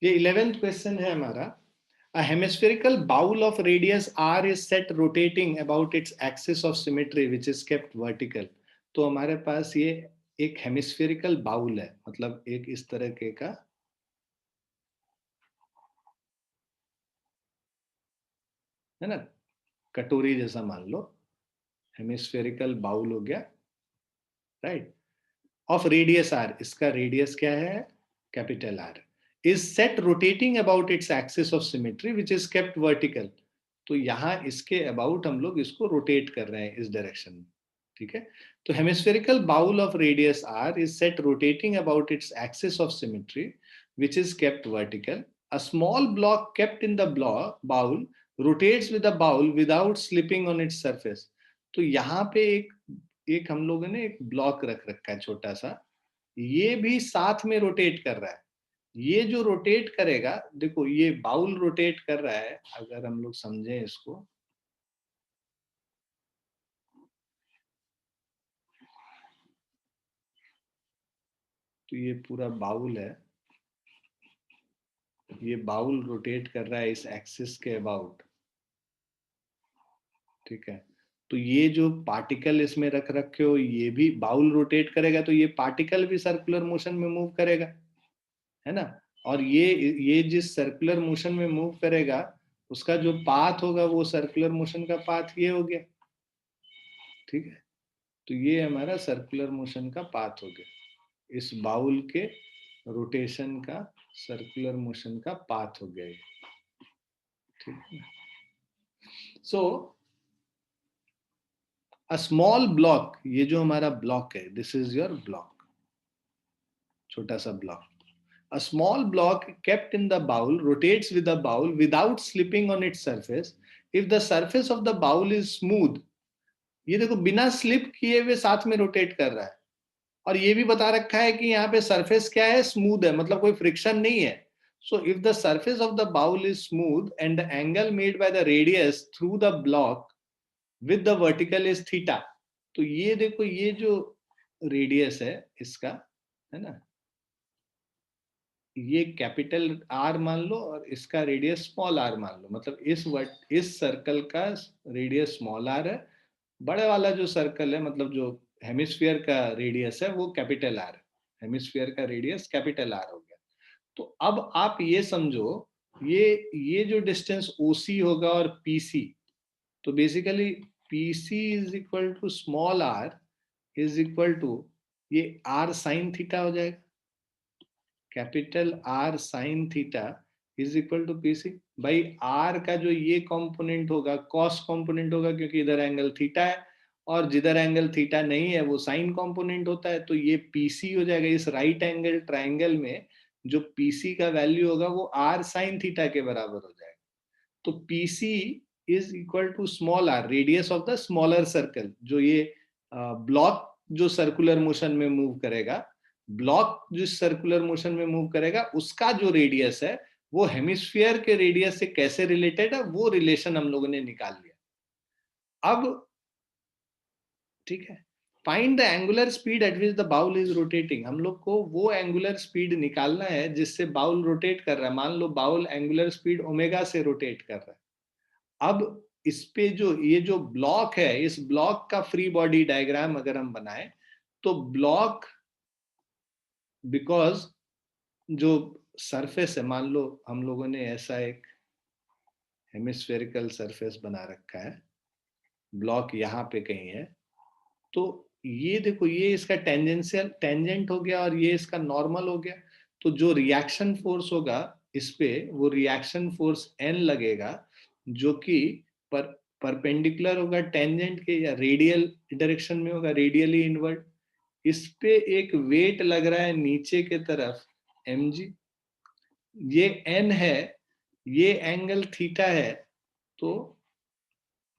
ये 11th क्वेश्चन है हमारा। A hemispherical bowl of radius r is set rotating about its axis of symmetry which is kept vertical। तो हमारे पास ये एक हेमिस्फेरिकल बाउल है, मतलब एक इस तरह के का, है ना, कटोरी जैसा मान लो, हेमिस्फेरिकल बाउल हो गया, राइट, ऑफ रेडियस आर। इसका रेडियस क्या है, capital R, is set rotating about its axis of symmetry which is kept vertical. तो यहां इसके अबाउट हम लोग इसको रोटेट कर रहे हैं इस डायरेक्शन में। ठीक है, तो hemispherical bowl of radius r is set rotating about its axis of symmetry which is kept vertical. A small block kept in the bowl rotates with the bowl without slipping on its surface. तो यहाँ पे एक हम लोगों ने एक block रख रखा है छोटा सा, ये भी साथ में रोटेट कर रहा है। ये जो रोटेट करेगा, देखो ये बाउल रोटेट कर रहा है, अगर हम लोग समझें इसको, तो ये पूरा बाउल है, ये बाउल रोटेट कर रहा है इस एक्सिस के अबाउट। ठीक है, तो ये जो पार्टिकल इसमें रख रखे हो, ये भी बाउल रोटेट करेगा, तो ये पार्टिकल भी सर्कुलर मोशन में मूव करेगा, है ना। और ये जिस सर्कुलर मोशन में मूव करेगा, उसका जो पाथ होगा, वो सर्कुलर मोशन का पाथ ये हो गया। ठीक है, तो ये हमारा सर्कुलर मोशन का पाथ हो गया, इस बाउल के रोटेशन का सर्कुलर मोशन का पाथ हो गया ये। ठीक है, सो अ स्मॉल ब्लॉक, ये जो हमारा ब्लॉक है, दिस इज योर ब्लॉक, छोटा सा block. A small block kept in the bowl rotates with the bowl without slipping on its surface if the surface of the bowl is smooth, ये देखो बिना slip किए हुए साथ में रोटेट कर रहा है, और ये भी बता रखा है कि यहाँ पे सरफेस क्या है, स्मूथ है, मतलब कोई फ्रिक्शन नहीं है. So if the surface of the bowl is smooth and the angle made by the radius through the block with the vertical is theta. तो ये देखो, ये जो रेडियस है इसका, है ना, ये कैपिटल आर मान लो और इसका रेडियस स्मॉल आर मान लो. मतलब इस सर्कल का रेडियस स्मॉल आर है, बड़े वाला जो सर्कल है, मतलब जो हेमिस्फीयर का रेडियस है, वो कैपिटल आर है. हेमिस्फीयर का रेडियस कैपिटल आर हो गया. तो अब आप ये समझो, ये जो डिस्टेंस ओसी होगा और पीसी, तो basically PC is equal to small r is equal to ये आर साइन थीटा हो जाएगा. Capital R sine theta is equal to PC. भाई आर का जो ये कंपोनेंट होगा कॉस कंपोनेंट होगा, क्योंकि इधर एंगल थीटा है, और जिधर एंगल थीटा नहीं है वो साइन कंपोनेंट होता है. तो ये पीसी हो जाएगा. इस राइट एंगल ट्राइंगल में जो पीसी का वैल्यू होगा वो आर साइन थीटा के बराबर हो जाएगा. तो PC is equal to small r, radius of the smaller circle. जो ये ब्लॉक जो सर्कुलर मोशन में मूव करेगा, ब्लॉक जो सर्कुलर मोशन में मूव करेगा, उसका जो रेडियस है वो हेमिस्फीयर के रेडियस से कैसे रिलेटेड है, वो रिलेशन हम लोगों ने निकाल लिया. अब ठीक है, find the angular speed at which the bowl is rotating. हम लोग को वो एंगुलर स्पीड निकालना है जिससे बाउल रोटेट कर रहा है. मान लो बाउल एंगुलर स्पीड ओमेगा से रोटेट कर रहा है. अब इस पे ये जो ब्लॉक है, इस ब्लॉक का फ्री बॉडी डायग्राम अगर हम बनाए, तो ब्लॉक, बिकॉज जो सरफेस है, मान लो हम लोगों ने ऐसा एक हेमिस्फेरिकल सरफेस बना रखा है, ब्लॉक यहाँ पे कहीं है, तो ये देखो, ये इसका टेंजेंट हो गया और ये इसका नॉर्मल हो गया. तो जो रिएक्शन फोर्स होगा इस पे, वो रिएक्शन फोर्स एन लगेगा, जो कि परपेंडिकुलर होगा टेंजेंट के, या रेडियल डायरेक्शन में होगा, रेडियली इनवर्ड. इस पे एक वेट लग रहा है नीचे के तरफ mg, ये n है, ये एंगल थीटा है, तो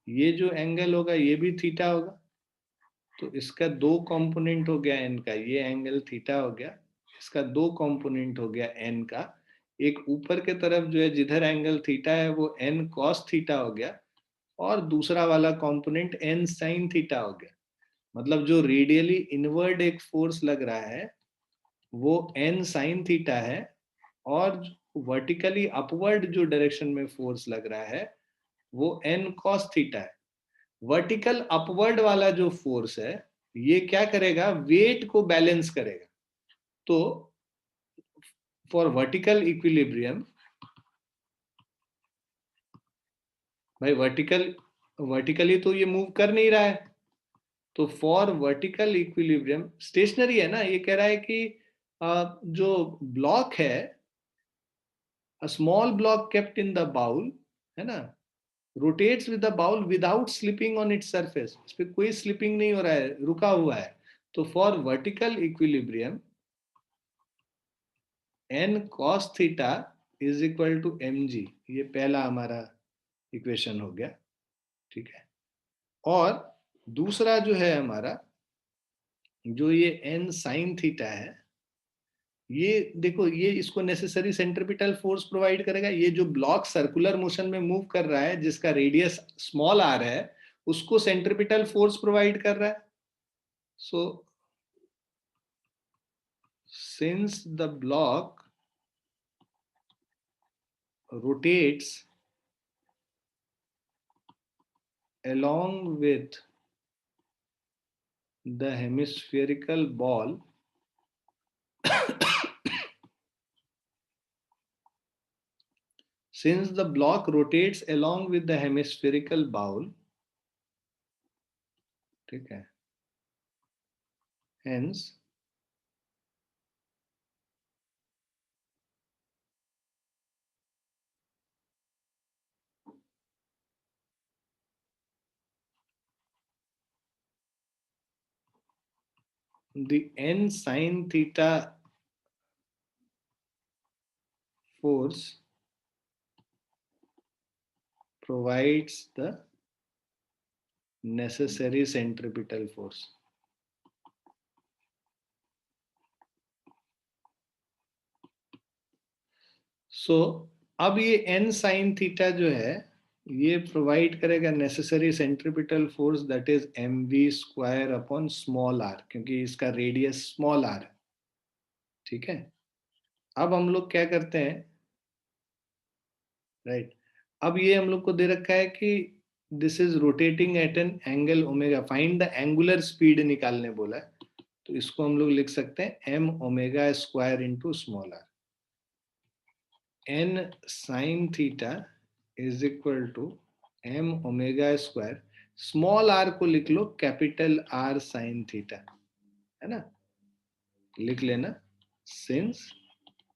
ये जो एंगल होगा ये भी थीटा होगा. तो इसका दो कंपोनेंट हो गया n का, ये एंगल थीटा हो गया, इसका दो कंपोनेंट हो गया n का. एक ऊपर के तरफ जो है जिधर एंगल थीटा है वो n cos थीटा हो गया, और दूसरा वाला कंपोनेंट n sin थीटा हो गया. मतलब जो रेडियली इनवर्ड एक फोर्स लग रहा है वो n sin थीटा है, और वर्टिकली अपवर्ड जो डायरेक्शन में फोर्स लग रहा है वो n cos थीटा है. वर्टिकल अपवर्ड वाला जो फोर्स है ये क्या करेगा, वेट को बैलेंस करेगा. तो फॉर वर्टिकल इक्विलिब्रियम, भाई वर्टिकली तो ये मूव कर नहीं रहा है, तो फॉर वर्टिकल इक्विलिब्रियम स्टेशनरी है ना. ये कह रहा है कि जो ब्लॉक है, a small block kept in the bowl, है ना, rotates with the bowl without slipping on its surface. इस पे कोई स्लिपिंग नहीं हो रहा है, रुका हुआ है. तो for vertical equilibrium n cos theta is equal to mg. ये पहला हमारा इक्वेशन हो गया. ठीक है, और दूसरा जो है हमारा, जो ये n sin थीटा है, ये देखो, ये इसको नेसेसरी सेंट्रिपिटल फोर्स प्रोवाइड करेगा. ये जो ब्लॉक सर्कुलर मोशन में मूव कर रहा है जिसका रेडियस स्मॉल आर है, उसको सेंट्रिपिटल फोर्स प्रोवाइड कर रहा है. So since the block rotates along with the hemispherical ball, since the block rotates along with the hemispherical ball, ठीक है, hence the n sin theta force provides the necessary centripetal force. So अब ये n sin theta जो है ये provide करेगा necessary centripetal force that is mv square upon small r, क्योंकि इसका रेडियस स्मॉल r है, ठीक है। अब हम लोग क्या करते हैं, राइट, अब ये हम लोग को दे रखा है कि this is rotating at an angle omega, find the angular speed निकालने बोला है, तो इसको हम लोग लिख सकते हैं m omega square into small r। n sine theta is equal to m omega square, small r को लिख लो कैपिटल R साइन थीटा, है ना, लिख लेना, since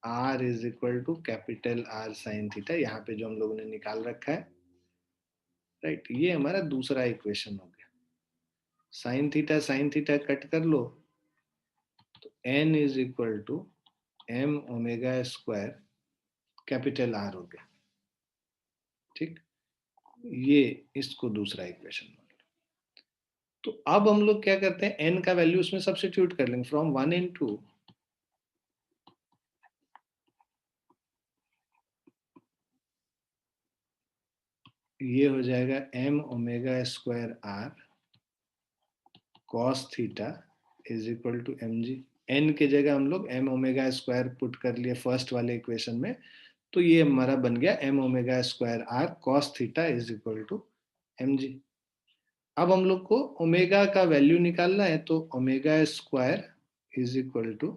R is equal to capital R sine theta, यहाँ पे जो हम लोगों ने निकाल रखा है, राइट, ये हमारा दूसरा इक्वेशन हो गया। साइन थीटा कट कर लो तो n is equal to m omega square capital R हो गया, ठीक, ये इसको दूसरा इक्वेशन मान लो। तो अब हम लोग क्या करते हैं, n का वैल्यू उसमें सब्स्टिट्यूट कर लेंगे, फ्रॉम 1 into ये हो जाएगा m omega square r cos theta is equal to mg। n के जगह हम लोग m ओमेगा स्क्वायर पुट कर लिए फर्स्ट वाले इक्वेशन में, तो ये हमारा बन गया m omega square r cos theta is equal to mg। अब हम लोग को ओमेगा का वैल्यू निकालना है, तो omega square is equal to,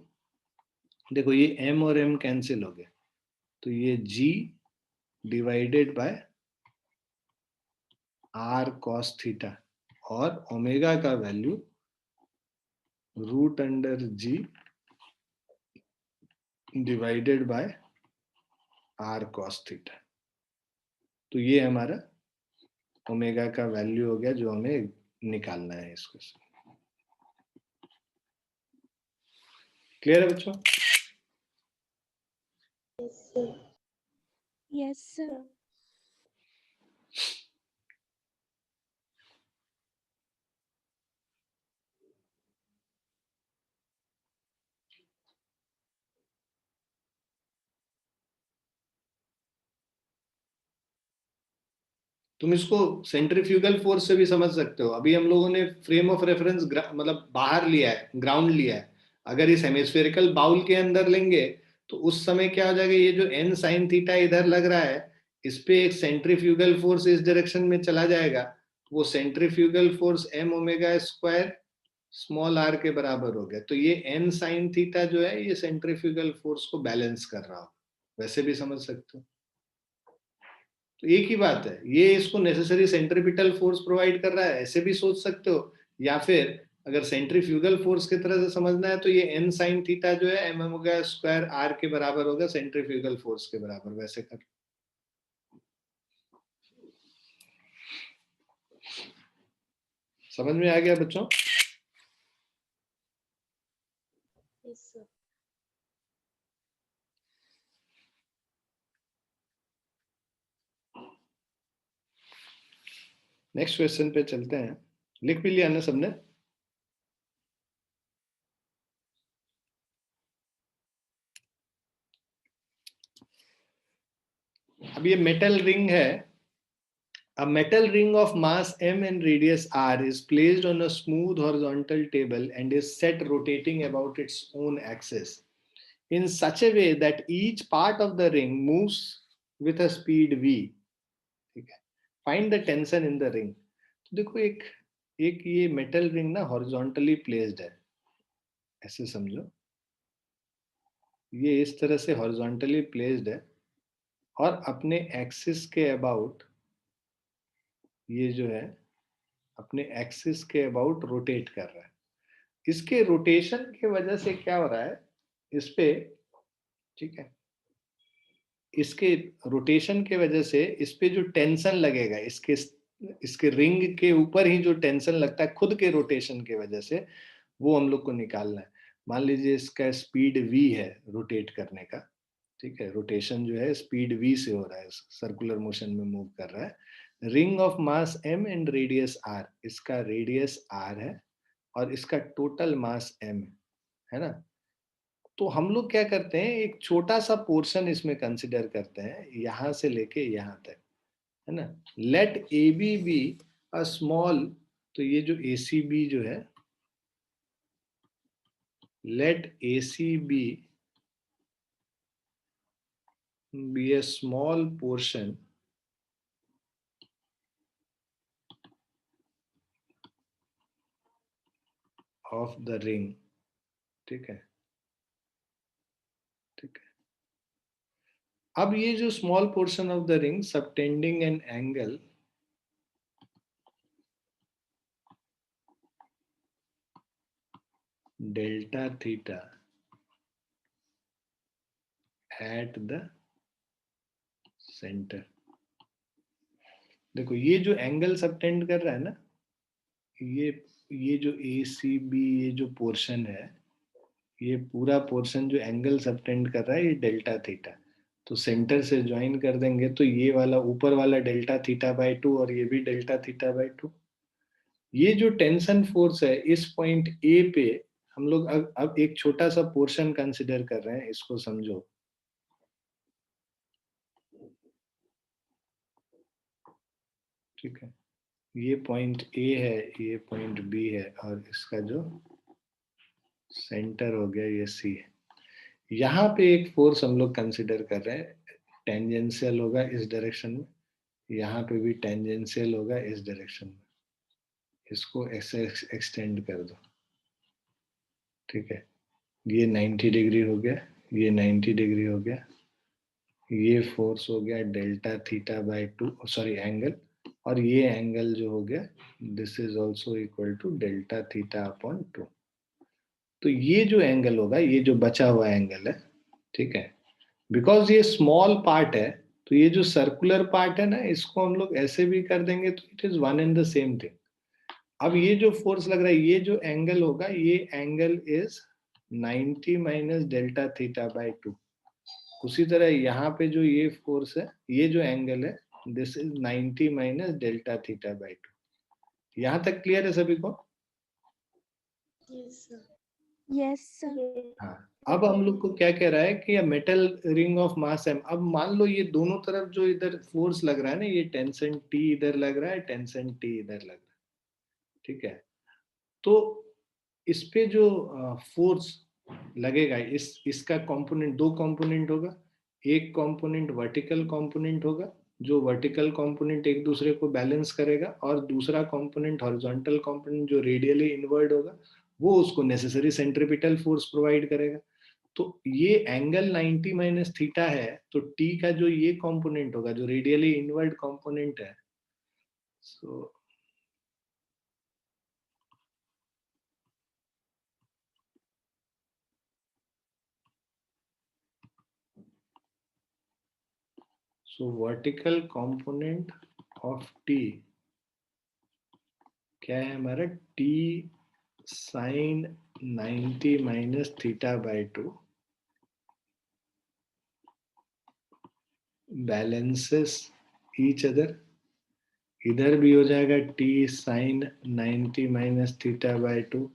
देखो ये m और m कैंसिल हो गए, तो ये g divided by r cos theta, और ओमेगा का value root under g divided by r cos theta. तो ये हमारा ओमेगा का वैल्यू हो गया जो हमें निकालना है इसको। क्लियर है बच्चों? Yes, sir. Yes, sir. तुम इसको सेंट्रीफ्यूगल फोर्स से भी समझ सकते हो। अभी हम लोगों ने फ्रेम ऑफ रेफरेंस मतलब बाहर लिया है, ग्राउंड लिया है। अगर इस हेमिस्फेरिकल बाउल के अंदर लेंगे तो उस समय क्या हो जाएगा, ये जो n साइन थीटा इधर लग रहा है, इस पे एक सेंट्रीफ्यूगल फोर्स इस डायरेक्शन में चला जाएगा, वो centrifugal force m omega square small r के बराबर हो गया। तो ये n साइन थीटा जो है ये सेंट्रीफ्यूगल फोर्स को बैलेंस कर रहा हो, वैसे भी समझ सकते हो। तो एक ही बात है, ये इसको नेसेसरी सेंट्रीपिटल फोर्स प्रोवाइड कर रहा है, ऐसे भी सोच सकते हो, या फिर अगर सेंट्रीफ्यूगल फोर्स की तरह से समझना है तो ये n साइन थीटा जो है m ओमेगा स्क्वायर r के बराबर होगा, सेंट्रीफ्यूगल फोर्स के बराबर, वैसे कर। समझ में आ गया बच्चों? Yes, sir. नेक्स्ट क्वेश्चन पे चलते हैं। लिख भी लिया ना सबने? अब ये मेटल रिंग है। A metal ring of mass m and radius r is placed on a smooth horizontal table and is set rotating about its own axis in such a way that each part of the ring moves with a speed v. ठीक है, find the tension in the ring. तो देखो एक ये metal ring ना horizontally placed है, ऐसे समझो, ये इस तरह से हॉरिजॉन्टली प्लेस्ड है और अपने एक्सिस के अबाउट, ये जो है अपने एक्सिस के अबाउट रोटेट कर रहा है। इसके रोटेशन के वजह से क्या हो रहा है इस पे, ठीक है, इसके रोटेशन के वजह से इस पे जो टेंशन लगेगा, इसके रिंग के ऊपर ही जो टेंशन लगता है खुद के रोटेशन के वजह से, वो हम लोग को निकालना है। मान लीजिए इसका स्पीड v है रोटेट करने का, ठीक है, रोटेशन जो है स्पीड v से हो रहा है, सर्कुलर मोशन में मूव कर रहा है। Ring of mass m and radius r, इसका रेडियस r है और इसका टोटल मास m है ना। तो हम लोग क्या करते हैं, एक छोटा सा पोर्शन इसमें कंसिडर करते हैं, यहां से लेके यहां तक, है ना। Let A B be a small, तो ये जो ए सी बी जो है, let A C B be a small portion of the ring, ठीक है, ठीक है। अब ये जो small portion of the ring subtending an angle delta theta at the centre. देखो ये जो एंगल सबटेंड कर रहा है ना, ये जो ए सी बी, ये जो पोर्शन है, ये पूरा पोर्शन जो एंगल सबटेंड कर रहा है, ये डेल्टा थीटा। तो सेंटर से ज्वाइन कर देंगे तो ये वाला ऊपर वाला डेल्टा थीटा बाय 2 और ये भी डेल्टा थीटा बाय 2। ये जो टेंशन फोर्स है इस पॉइंट ए पे, हम लोग अब एक छोटा सा पोर्शन कंसिडर कर रहे हैं, इसको समझो। ठीक है, ये पॉइंट ए है, ये पॉइंट बी है और इसका जो सेंटर हो गया ये सी है। यहाँ पे एक फोर्स हम लोग कंसिडर कर रहे हैं, टेंजेंशियल होगा इस डायरेक्शन में, यहाँ पे भी टेंजेंशियल होगा इस डायरेक्शन में, इसको ऐसे एक्सटेंड कर दो। ठीक है, ये 90 डिग्री हो गया, ये 90 डिग्री हो गया, ये फोर्स हो गया delta theta by 2, sorry angle, और ये एंगल जो हो गया this is also equal to delta theta upon 2। तो ये जो एंगल होगा, ये जो बचा हुआ एंगल है, ठीक है, बिकॉज ये स्मॉल पार्ट है, तो ये जो सर्कुलर पार्ट है ना, इसको हम लोग ऐसे भी कर देंगे तो it is one and the same thing. अब ये जो फोर्स लग रहा है, ये जो एंगल होगा, ये angle is 90 minus delta theta by 2। उसी तरह यहाँ पे जो ये फोर्स है, ये जो एंगल है, this is 90 minus delta theta by 2। यहाँ तक क्लियर है सभी को? Yes, sir. हाँ, अब हम लोग को क्या कह रहा है कि metal ring of mass m, अब मान लो ये दोनों तरफ जो इधर फोर्स लग रहा है ना, ये टेंशन T इधर लग रहा है, टेंशन T इधर लग रहा है, ठीक है। तो इस पे जो फोर्स लगेगा, इसका कंपोनेंट, दो कंपोनेंट होगा। एक कंपोनेंट वर्टिकल कंपोनेंट होगा, जो वर्टिकल कंपोनेंट एक दूसरे को बैलेंस करेगा, और दूसरा कंपोनेंट हॉरिजॉन्टल कंपोनेंट जो रेडियली इनवर्ड होगा, वो उसको नेसेसरी सेंट्रीपिटल फोर्स प्रोवाइड करेगा। तो ये एंगल 90 माइनस थीटा है, तो टी का जो ये कंपोनेंट होगा, जो रेडियली इनवर्ड कंपोनेंट है, so vertical component of T क्या है हमारा, T sine 90 minus theta by 2 balances each other. इधर भी हो जाएगा T sine 90 minus theta by 2,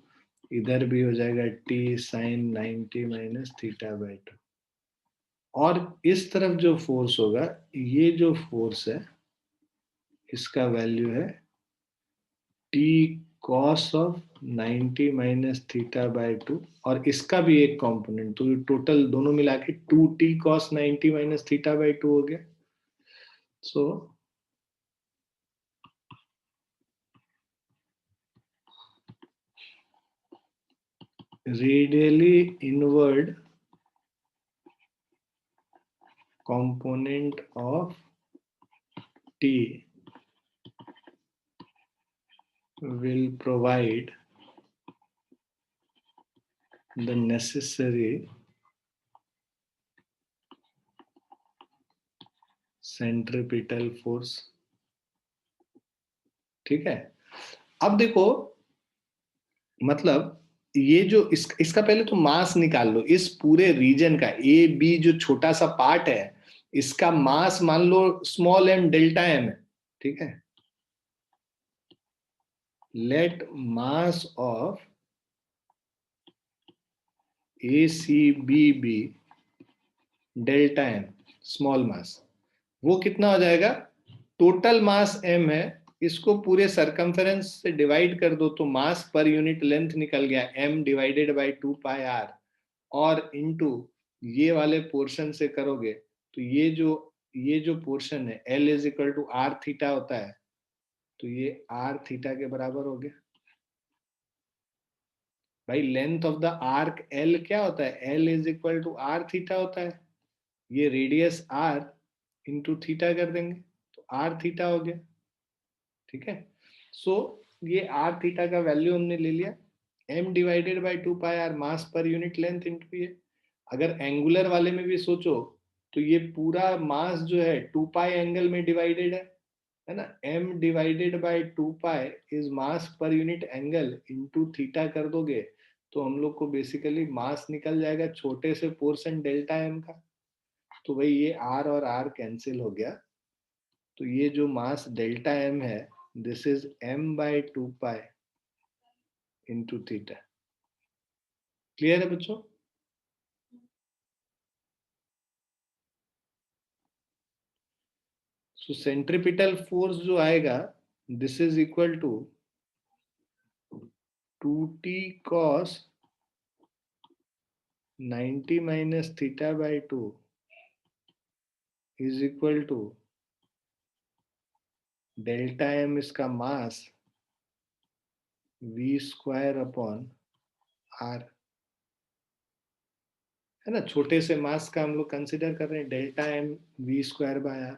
इधर भी हो जाएगा T sine 90 minus theta by 2। और इस तरफ जो फोर्स होगा, ये जो फोर्स है, इसका वैल्यू है T cos of 90 minus theta by 2, और इसका भी एक कंपोनेंट, तो टोटल दोनों मिला के 2t cos 90 minus theta by 2 हो गया। So radially inward component of T will provide the necessary centripetal force। ठीक है, अब देखो, मतलब ये जो इसका पहले तो मास निकाल लो, इस पूरे रीजन का ए बी जो छोटा सा पार्ट है, इसका मास मान लो स्मॉल m डेल्टा m है, ठीक है, let mass of ACB be delta m small mass, वो कितना हो जाएगा, टोटल मास m है, इसको पूरे सरकमफेरेंस से डिवाइड कर दो तो मास पर यूनिट लेंथ निकल गया m divided by 2 pi r, और इनटू ये वाले पोर्शन से करोगे तो ये जो पोर्शन है L is equal to r theta होता है, तो ये आर थीटा के बराबर हो गया। भाई length of the arc L क्या होता है, L is equal to r theta होता है, ये रेडियस r इंटू थीटा कर देंगे तो आर थीटा हो गया। ठीक है, सो ये आर थीटा का वैल्यू हमने ले लिया, m divided by 2 pi r mass पर यूनिट लेंथ इंटू ये। अगर एंगुलर वाले में भी सोचो तो ये पूरा मास जो है 2 पाई एंगल में डिवाइडेड है ना, m divided by 2 pi is mass पर यूनिट एंगल इंटू थीटा कर दोगे तो हम लोग को बेसिकली मास निकल जाएगा छोटे से पोर्शन डेल्टा m का, तो भाई ये r और r कैंसिल हो गया, तो ये जो मास डेल्टा m है this is m by 2 pi into theta. Clear है बच्चों? सो सेंट्रीपिटल फोर्स जो आएगा this is equal to 2t cos 90 minus theta by 2 is equal to delta m इसका mass v square upon r, है ना, छोटे से मास का हम लोग कंसिडर कर रहे हैं, delta m v square by r,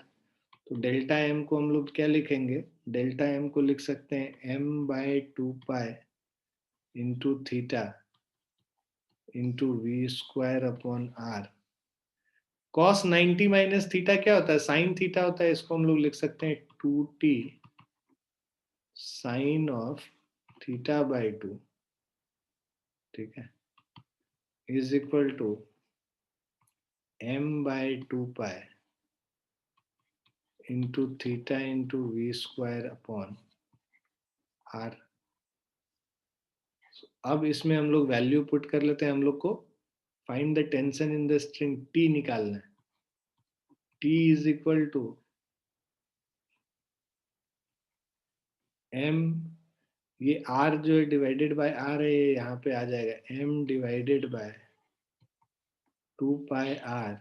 तो डेल्टा m को हम लोग क्या लिखेंगे, डेल्टा m को लिख सकते हैं m by 2 pi into theta into v square upon r. Cos 90 minus theta क्या होता है, साइन थीटा होता है, इसको हम लोग लिख सकते हैं 2t sign of theta by 2, ठीक है, is equal to m by 2 pi into theta into v square upon r. अब इसमें हम लोग वैल्यू पुट कर लेते हैं, हम लोग को find the tension in the string T निकालना है, T is equal to m, ये r जो है डिवाइडेड बाय r है, ये यहाँ पे आ जाएगा m divided by 2 pi r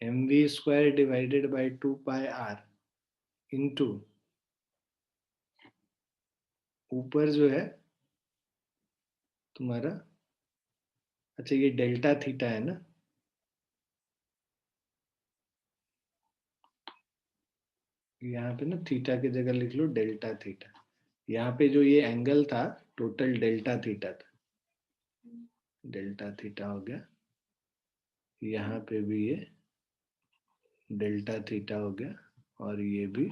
mv square divided by 2 pi r into ऊपर जो है तुम्हारा, अच्छा ये डेल्टा थीटा है ना, यहाँ पे ना थीटा की जगह लिख लो डेल्टा थीटा, यहाँ पे जो ये एंगल था टोटल डेल्टा थीटा था, डेल्टा थीटा हो गया, यहाँ पे भी ये डेल्टा थीटा हो गया और ये भी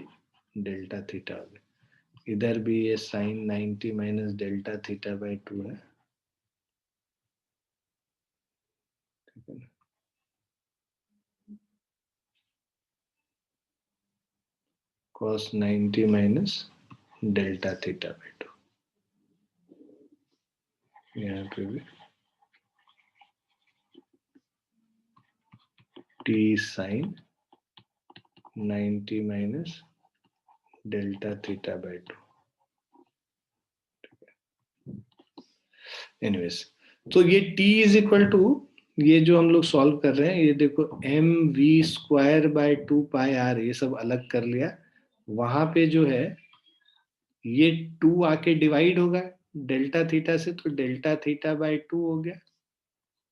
डेल्टा थीटा हो गया, इधर भी ये sine 90 minus delta theta by 2 है, ठीक है ना, cos 90 minus delta theta by 2, यहाँ पे भी t sine 90 minus delta theta by 2। Anyways, तो ये t इज इक्वल टू, ये जो हम लोग सॉल्व कर रहे हैं ये देखो M we square by 2 pi R, ये सब अलग कर लिया, वहां पे जो है ये 2 आके डिवाइड होगा डेल्टा थीटा से, तो डेल्टा थीटा बाय 2 हो गया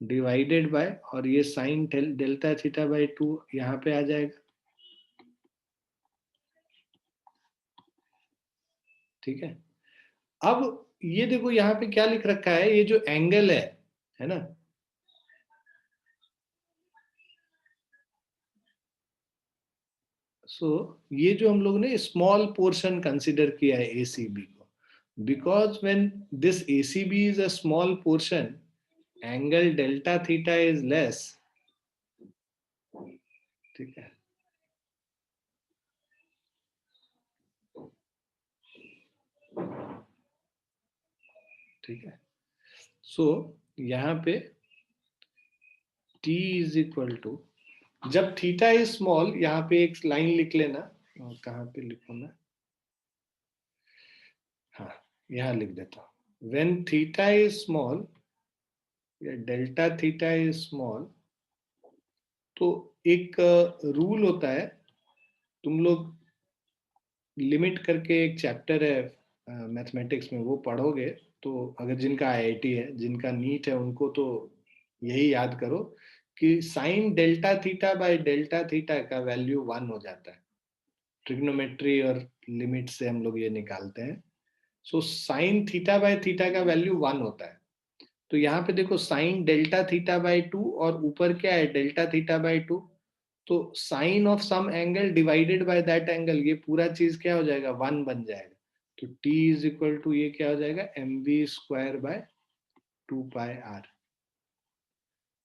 डिवाइडेड बाय, और ये साइन डेल्टा थीटा बाय 2 यहाँ पे आ जाएगा, ठीक है। अब ये देखो यहाँ पे क्या लिख रखा है, ये जो एंगल है ना, सो ये जो हम लोग ने स्मॉल पोर्शन कंसिडर किया है ACB को, because when this ACB is a small portion angle delta theta is less, ठीक है, ठीक है। सो यहाँ पे t इज इक्वल टू, जब थीटा इज स्मॉल, यहाँ पे एक लाइन लिख लेना, और कहाँ पे लिखूँ मैं, हाँ यहाँ लिख देता हूँ, व्हेन थीटा इज स्मॉल या डेल्टा थीटा इज स्मॉल, तो एक रूल होता है, तुम लोग लिमिट करके एक चैप्टर है मैथमेटिक्स में, वो पढ़ोगे तो, अगर जिनका आईआईटी है, जिनका नीट है, उनको तो यही याद करो कि sine delta theta by delta theta का वैल्यू 1 हो जाता है। ट्रिग्नोमेट्री और लिमिट से हम लोग ये निकालते हैं। So sine theta by theta का वैल्यू 1 होता है। तो यहाँ पे देखो साइन डेल्टा थीटा बाय 2, और ऊपर क्या है, डेल्टा थीटा बाय 2, तो sine of some angle divided by that angle, ये पूरा चीज क्या हो जाएगा, 1 बन जाएगा। तो t इज इक्वल टू ये क्या हो जाएगा, mv square by 2 pi r।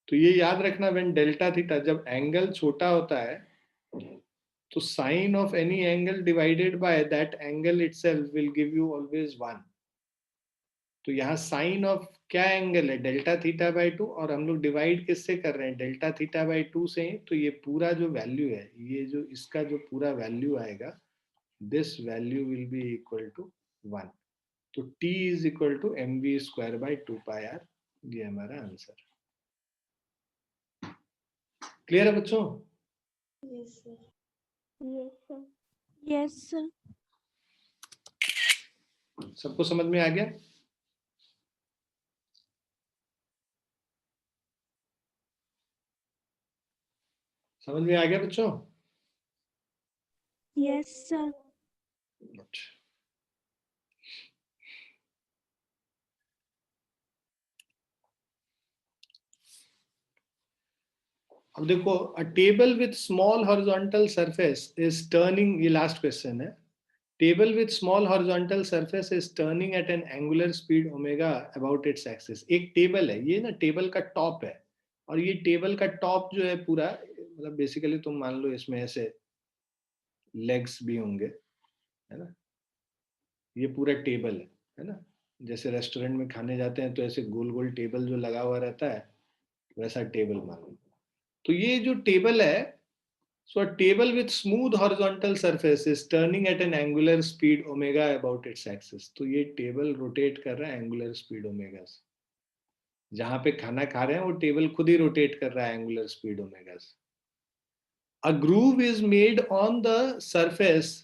तो ये याद रखना, व्हेन डेल्टा थीटा, जब एंगल छोटा होता है, तो sine of any angle divided by that angle itself will give you always 1। तो यहाँ साइन ऑफ क्या एंगल है, डेल्टा थीटा बाय 2, और हम लोग डिवाइड किससे कर रहे हैं, डेल्टा थीटा बाय 2 से ही। तो ये पूरा जो वैल्यू है, ये जो इसका जो पूरा वैल्यू आएगा, this value will be equal to 1। तो t is equal to mv square by 2 pi r, ये हमारा आंसर। क्लियर है बच्चों? Yes, sir. Yes, sir. सबको समझ में आ गया? समझ में आ गया बच्चों? Yes, sir. अच्छा। अब देखो, a table with small horizontal surface is turning, ये लास्ट क्वेश्चन है। Table with small horizontal surface is turning at an angular speed omega about its axis. एक टेबल है ये ना, टेबल का टॉप है, और ये टेबल का टॉप जो है पूरा, मतलब बेसिकली तुम मान लो इसमें ऐसे लेग्स भी होंगे, है ना, ये पूरा टेबल है ना, जैसे रेस्टोरेंट में खाने जाते हैं तो ऐसे गोल गोल टेबल जो लगा हुआ रहता है, वैसा टेबल मान लो। तो ये जो टेबल है, so a table with smooth horizontal surface is turning at an angular speed omega about its axis। तो ये टेबल रोटेट कर रहा है एंगुलर स्पीड ओमेगा से। जहां पे खाना खा रहे हैं वो टेबल खुद ही रोटेट कर रहा है एंगुलर स्पीड ओमेगा से। A groove is made on the surface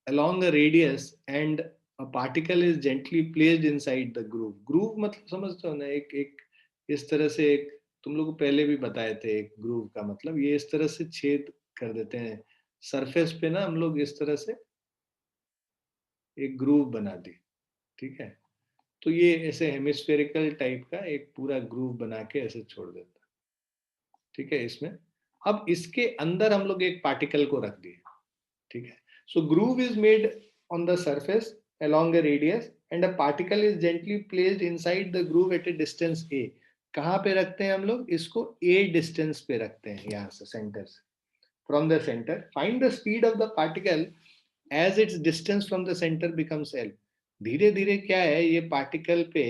along a radius and a particle is gently placed inside the groove। groove मतलब समझते हो ना, एक एक इस तरह से, एक तुम लोग को पहले भी बताए थे, एक ग्रूव का मतलब ये इस तरह से छेद कर देते हैं सरफेस पे ना, हम लोग इस तरह से एक ग्रूव बना दी, ठीक है। तो ये ऐसे हेमिस्फेरिकल टाइप का एक पूरा ग्रूव बना के ऐसे छोड़ देता, ठीक है। इसमें अब इसके अंदर हम लोग एक पार्टिकल को रख दिए, ठीक है। So groove is made on the surface along a radius and a particle is gently placed inside the groove at a distance a। कहाँ पे रखते हैं हम लोग इसको, a डिस्टेंस पे रखते हैं, यहाँ से सेंटर से, from the center। find the speed of the particle as its distance from the center becomes l। धीरे धीरे क्या है, ये पार्टिकल पे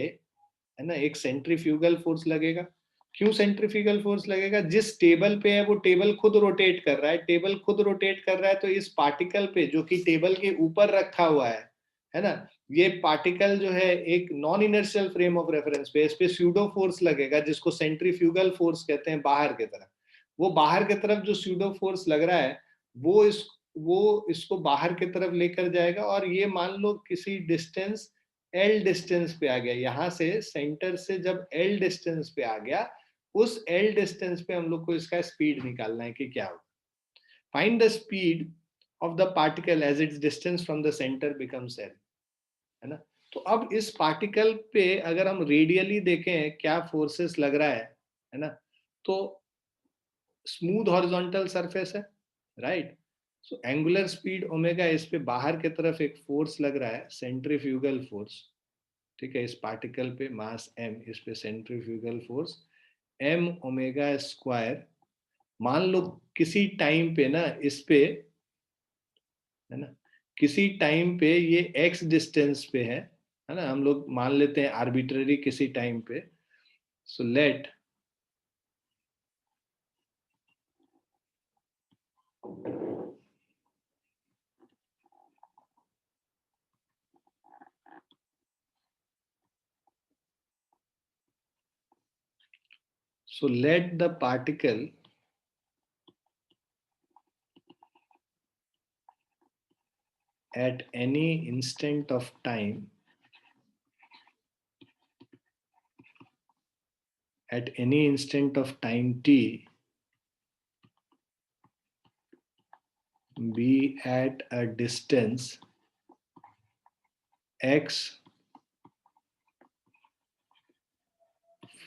है ना एक सेंट्रीफ्यूगल फोर्स लगेगा। क्यों सेंट्रीफ्यूगल फोर्स लगेगा, जिस टेबल पे है वो टेबल खुद रोटेट कर रहा है, टेबल खुद रोटेट कर रहा है, तो इस पार्टिकल पे जो कि टेबल के ऊपर रखा हुआ है ना, ये पार्टिकल जो है एक non inertial frame of reference पे, इस पे स्यूडो फोर्स लगेगा, जिसको सेंट्रीफ्यूगल फोर्स कहते हैं, बाहर की तरफ। वो बाहर की तरफ जो स्यूडो फोर्स लग रहा है, वो इसको बाहर की तरफ लेकर जाएगा, और ये मान लो किसी डिस्टेंस L डिस्टेंस पे आ गया, यहां से सेंटर से जब L डिस्टेंस पे आ गया, उस L डिस्टेंस पे हम लोग को इसका स्पीड निकालना है कि क्या होगा। Find the speed of the particle as its distance from the centre becomes L, है ना। तो अब इस पार्टिकल पे अगर हम रेडियली देखें क्या फोर्सेस लग रहा है ना, तो स्मूथ हॉरिजॉन्टल सरफेस है, right. So angular speed omega, इस पे बाहर की तरफ एक फोर्स लग रहा है, सेंट्रीफ्यूगल फोर्स, ठीक है। इस पार्टिकल पे मास m, इस पे centrifugal force m omega square. मान लो किसी टाइम पे ना इस पे, है ना, किसी टाइम पे ये x डिस्टेंस पे है, है ना, हम लोग मान लेते हैं आर्बिट्ररी किसी टाइम पे. So let the particle at any instant of time t be at a distance x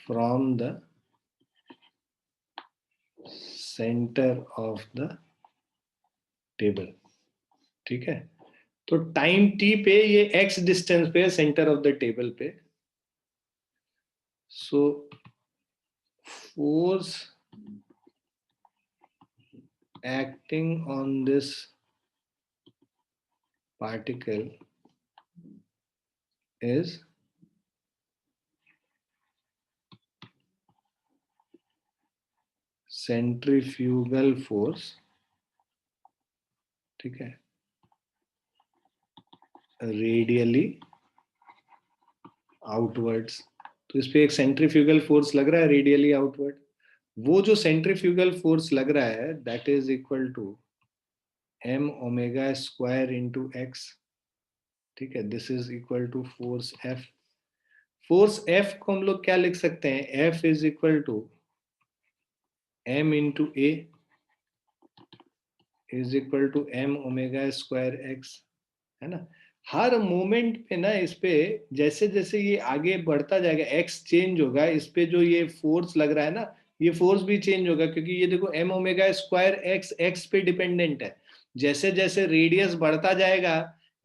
from the center of the table. ठीक है, तो टाइम t पे ये x डिस्टेंस पे सेंटर ऑफ द टेबल पे. So force acting on this particle is centrifugal force. ठीक है, radially outwards. तो इस पे एक सेंट्रीफ्यूगल फोर्स लग रहा है रेडियली आउटवर्ड. वो जो सेंट्रीफ्यूगल फोर्स लग रहा है that is equal to m omega square into X. ठीक है, this is equal to force F. Force F को हम लोग क्या लिख सकते हैं, F is equal to m into A is equal to m omega square X. है ना, हर मोमेंट पे ना इस पे जैसे जैसे ये आगे बढ़ता जाएगा x चेंज होगा, इस पे जो ये फोर्स लग रहा है ना ये फोर्स भी चेंज होगा, क्योंकि ये देखो m omega square x x पे डिपेंडेंट है. जैसे जैसे रेडियस बढ़ता जाएगा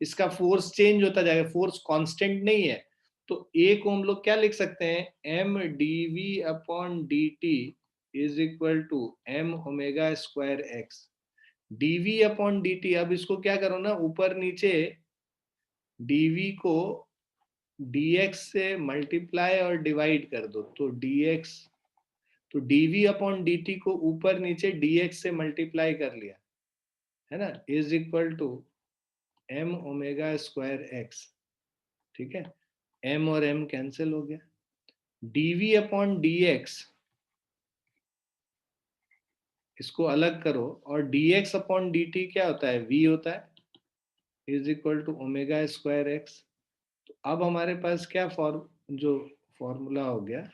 इसका फोर्स चेंज होता जाएगा, फोर्स कांस्टेंट नहीं है. तो a को हम लोग क्या लिख सकते हैं, m dv upon dt is equal to m omega square X. dv upon dt, अब इसको क्या करो ना, ऊपर नीचे dv को dx से मल्टीप्लाई और डिवाइड कर दो. तो dx, तो dv अपॉन dt को ऊपर नीचे dx से मल्टीप्लाई कर लिया, है ना, is equal to m omega square X. ठीक है, m और m कैंसिल हो गया. dv अपॉन dx इसको अलग करो और dx अपॉन dt क्या होता है, v होता है, is equal to omega square X. तो अब हमारे पास क्या जो फॉर्मूला हो गया,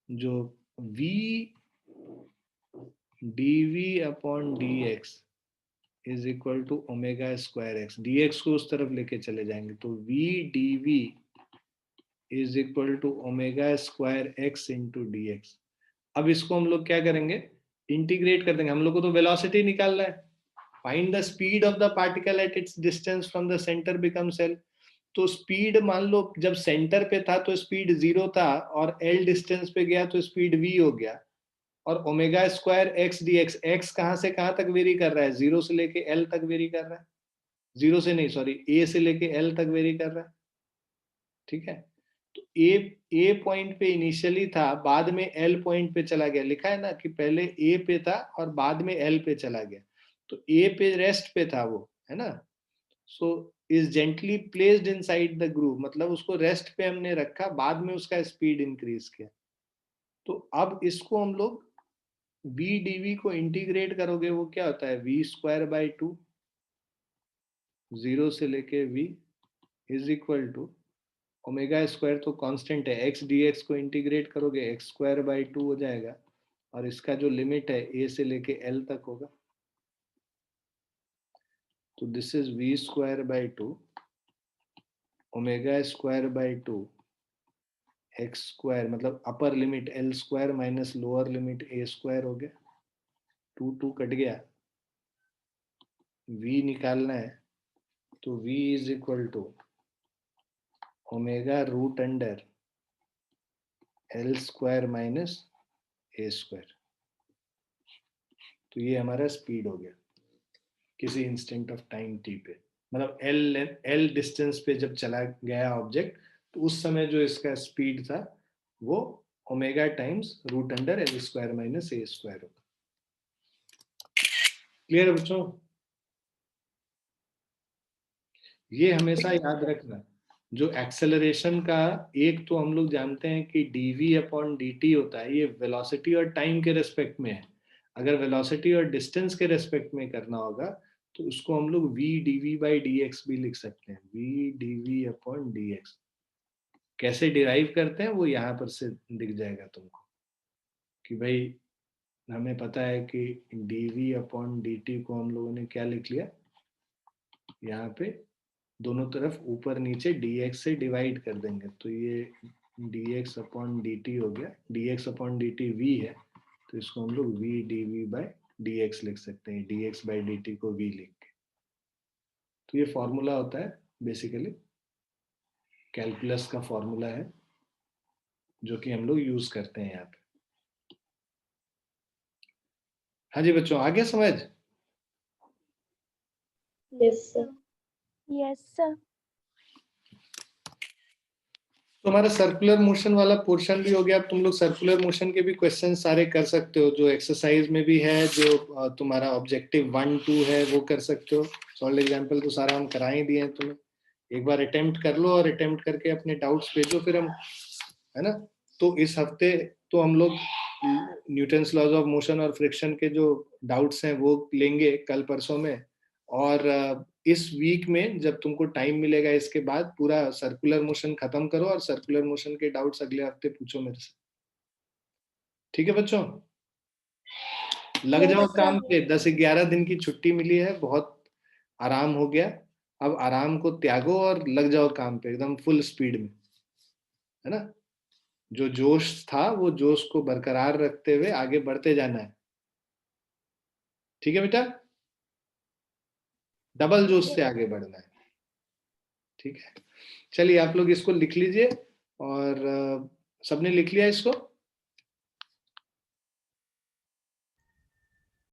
जो v dv upon dx is equal to omega square X. dx को उस तरफ लेके चले जाएंगे तो v dv is equal to omega square X into dx. अब इसको हम लोग क्या करेंगे, इंटीग्रेट कर देंगे. हम लोग को तो वेलोसिटी निकालना है. Find the speed of the particle at its distance from the centre becomes L. तो स्पीड मान लो जब सेंटर पे था तो स्पीड 0 था और एल डिस्टेंस पे गया तो स्पीड v हो गया. और omega square x D x, x कहां से कहां तक वेरी कर रहा है, 0 से लेके एल तक वेरी कर रहा है. 0 से नहीं, सॉरी, ए से लेके एल तक वेरी कर रहा है. ठीक है, तो ए पॉइंट पे इनिशियली था, बाद में एल पॉइंट पे चला गया. लिखा है ना कि पहले ए पे था और बाद में एल पे चला गया. तो ए पे रेस्ट पे था वो, है ना. So is gently placed inside the groove, मतलब उसको रेस्ट पे हमने रखा, बाद में उसका स्पीड इंक्रीज किया. तो अब इसको हम लोग v dv को इंटीग्रेट करोगे, वो क्या होता है, v स्क्वायर बाई 2, 0 से लेके v is equal to omega square तो कांस्टेंट है, x dx को इंटीग्रेट करोगे x स्क्वायर बाई 2 हो जाएगा. और इसका जो लिमिट है a से लेके l तक होगा. तो this is v square by 2 omega square by 2 x square, मतलब upper limit L square minus lower limit a square हो गया. 2 कट गया, v निकालना है तो v is equal to omega root under L square minus A square. तो ये हमारा स्पीड हो गया किसी इंस्टेंट ऑफ टाइम t पे. मतलब एल डिस्टेंस पे जब चला गया ऑब्जेक्ट, तो उस समय जो इसका स्पीड था वो omega times root under L square minus ए स्क्वायर होगा। क्लियर है बच्चों? ये हमेशा याद रखना, जो एक्सेलरेशन का एक तो हम लोग जानते हैं कि dv अपॉन dt होता है, ये वेलोसिटी और टाइम के रेस्पेक्ट में है। अगर वेलोसिटी और डिस्टेंस के रेस्पेक्ट में करना होगा तो उसको हम लोग v dv बाई dx भी लिख सकते हैं, v dv अपॉन dx। कैसे डिराइव करते हैं वो यहाँ पर से दिख जाएगा तुमको, कि भाई हमें पता है कि dv अपॉन dt को हम लोगों ने क्या लिख लिया, यहाँ पे दोनों तरफ ऊपर नीचे dx से डिवाइड कर देंगे, तो ये dx अपॉन dt हो गया। dx अपॉन dt v है, तो इसको हम लोग v dv बाई dx लिख सकते हैं, dx बाई dt को v लिख के। तो ये फॉर्मूला होता है बेसिकली, कैलकुलस का फॉर्मूला है जो कि हम लोग यूज करते हैं यहाँ पे। हाँ जी बच्चों, आगे समझ? Yes sir. Yes, sir. तो हमारा सर्कुलर मोशन वाला पोर्शन भी हो गया। अब तुम लोग सर्कुलर मोशन के भी क्वेश्चन सारे कर सकते हो, जो एक्सरसाइज में भी है, जो तुम्हारा ऑब्जेक्टिव 1, 2 है वो कर सकते हो। सॉल्व एग्जाम्पल तो सारा हम करा ही दिए हैं तुम्हें, एक बार अटेम्प्ट कर लो और अटेम्प्ट करके अपने डाउट्स भेजो, फिर हम, है ना। तो इस हफ्ते तो हम लोग न्यूटन्स लॉज ऑफ मोशन और फ्रिक्शन के जो डाउट्स हैं वो लेंगे कल परसों में, और इस वीक में जब तुमको टाइम मिलेगा इसके बाद पूरा सर्कुलर मोशन खत्म करो, और सर्कुलर मोशन के डाउट्स अगले हफ्ते पूछो मेरे से। ठीक है बच्चों, लग जाओ काम पे। 10-11 दिन की छुट्टी मिली है, बहुत आराम हो गया। अब आराम को त्यागो और लग जाओ काम पे एकदम फुल स्पीड में, है ना। जो जोश था वो जोश को बरकरार रखते हुए आगे बढ़ते जाना है। ठीक है बेटा, डबल जोश से आगे बढ़ना है। ठीक है, चलिए आप लोग इसको लिख लीजिए, और सबने लिख लिया इसको?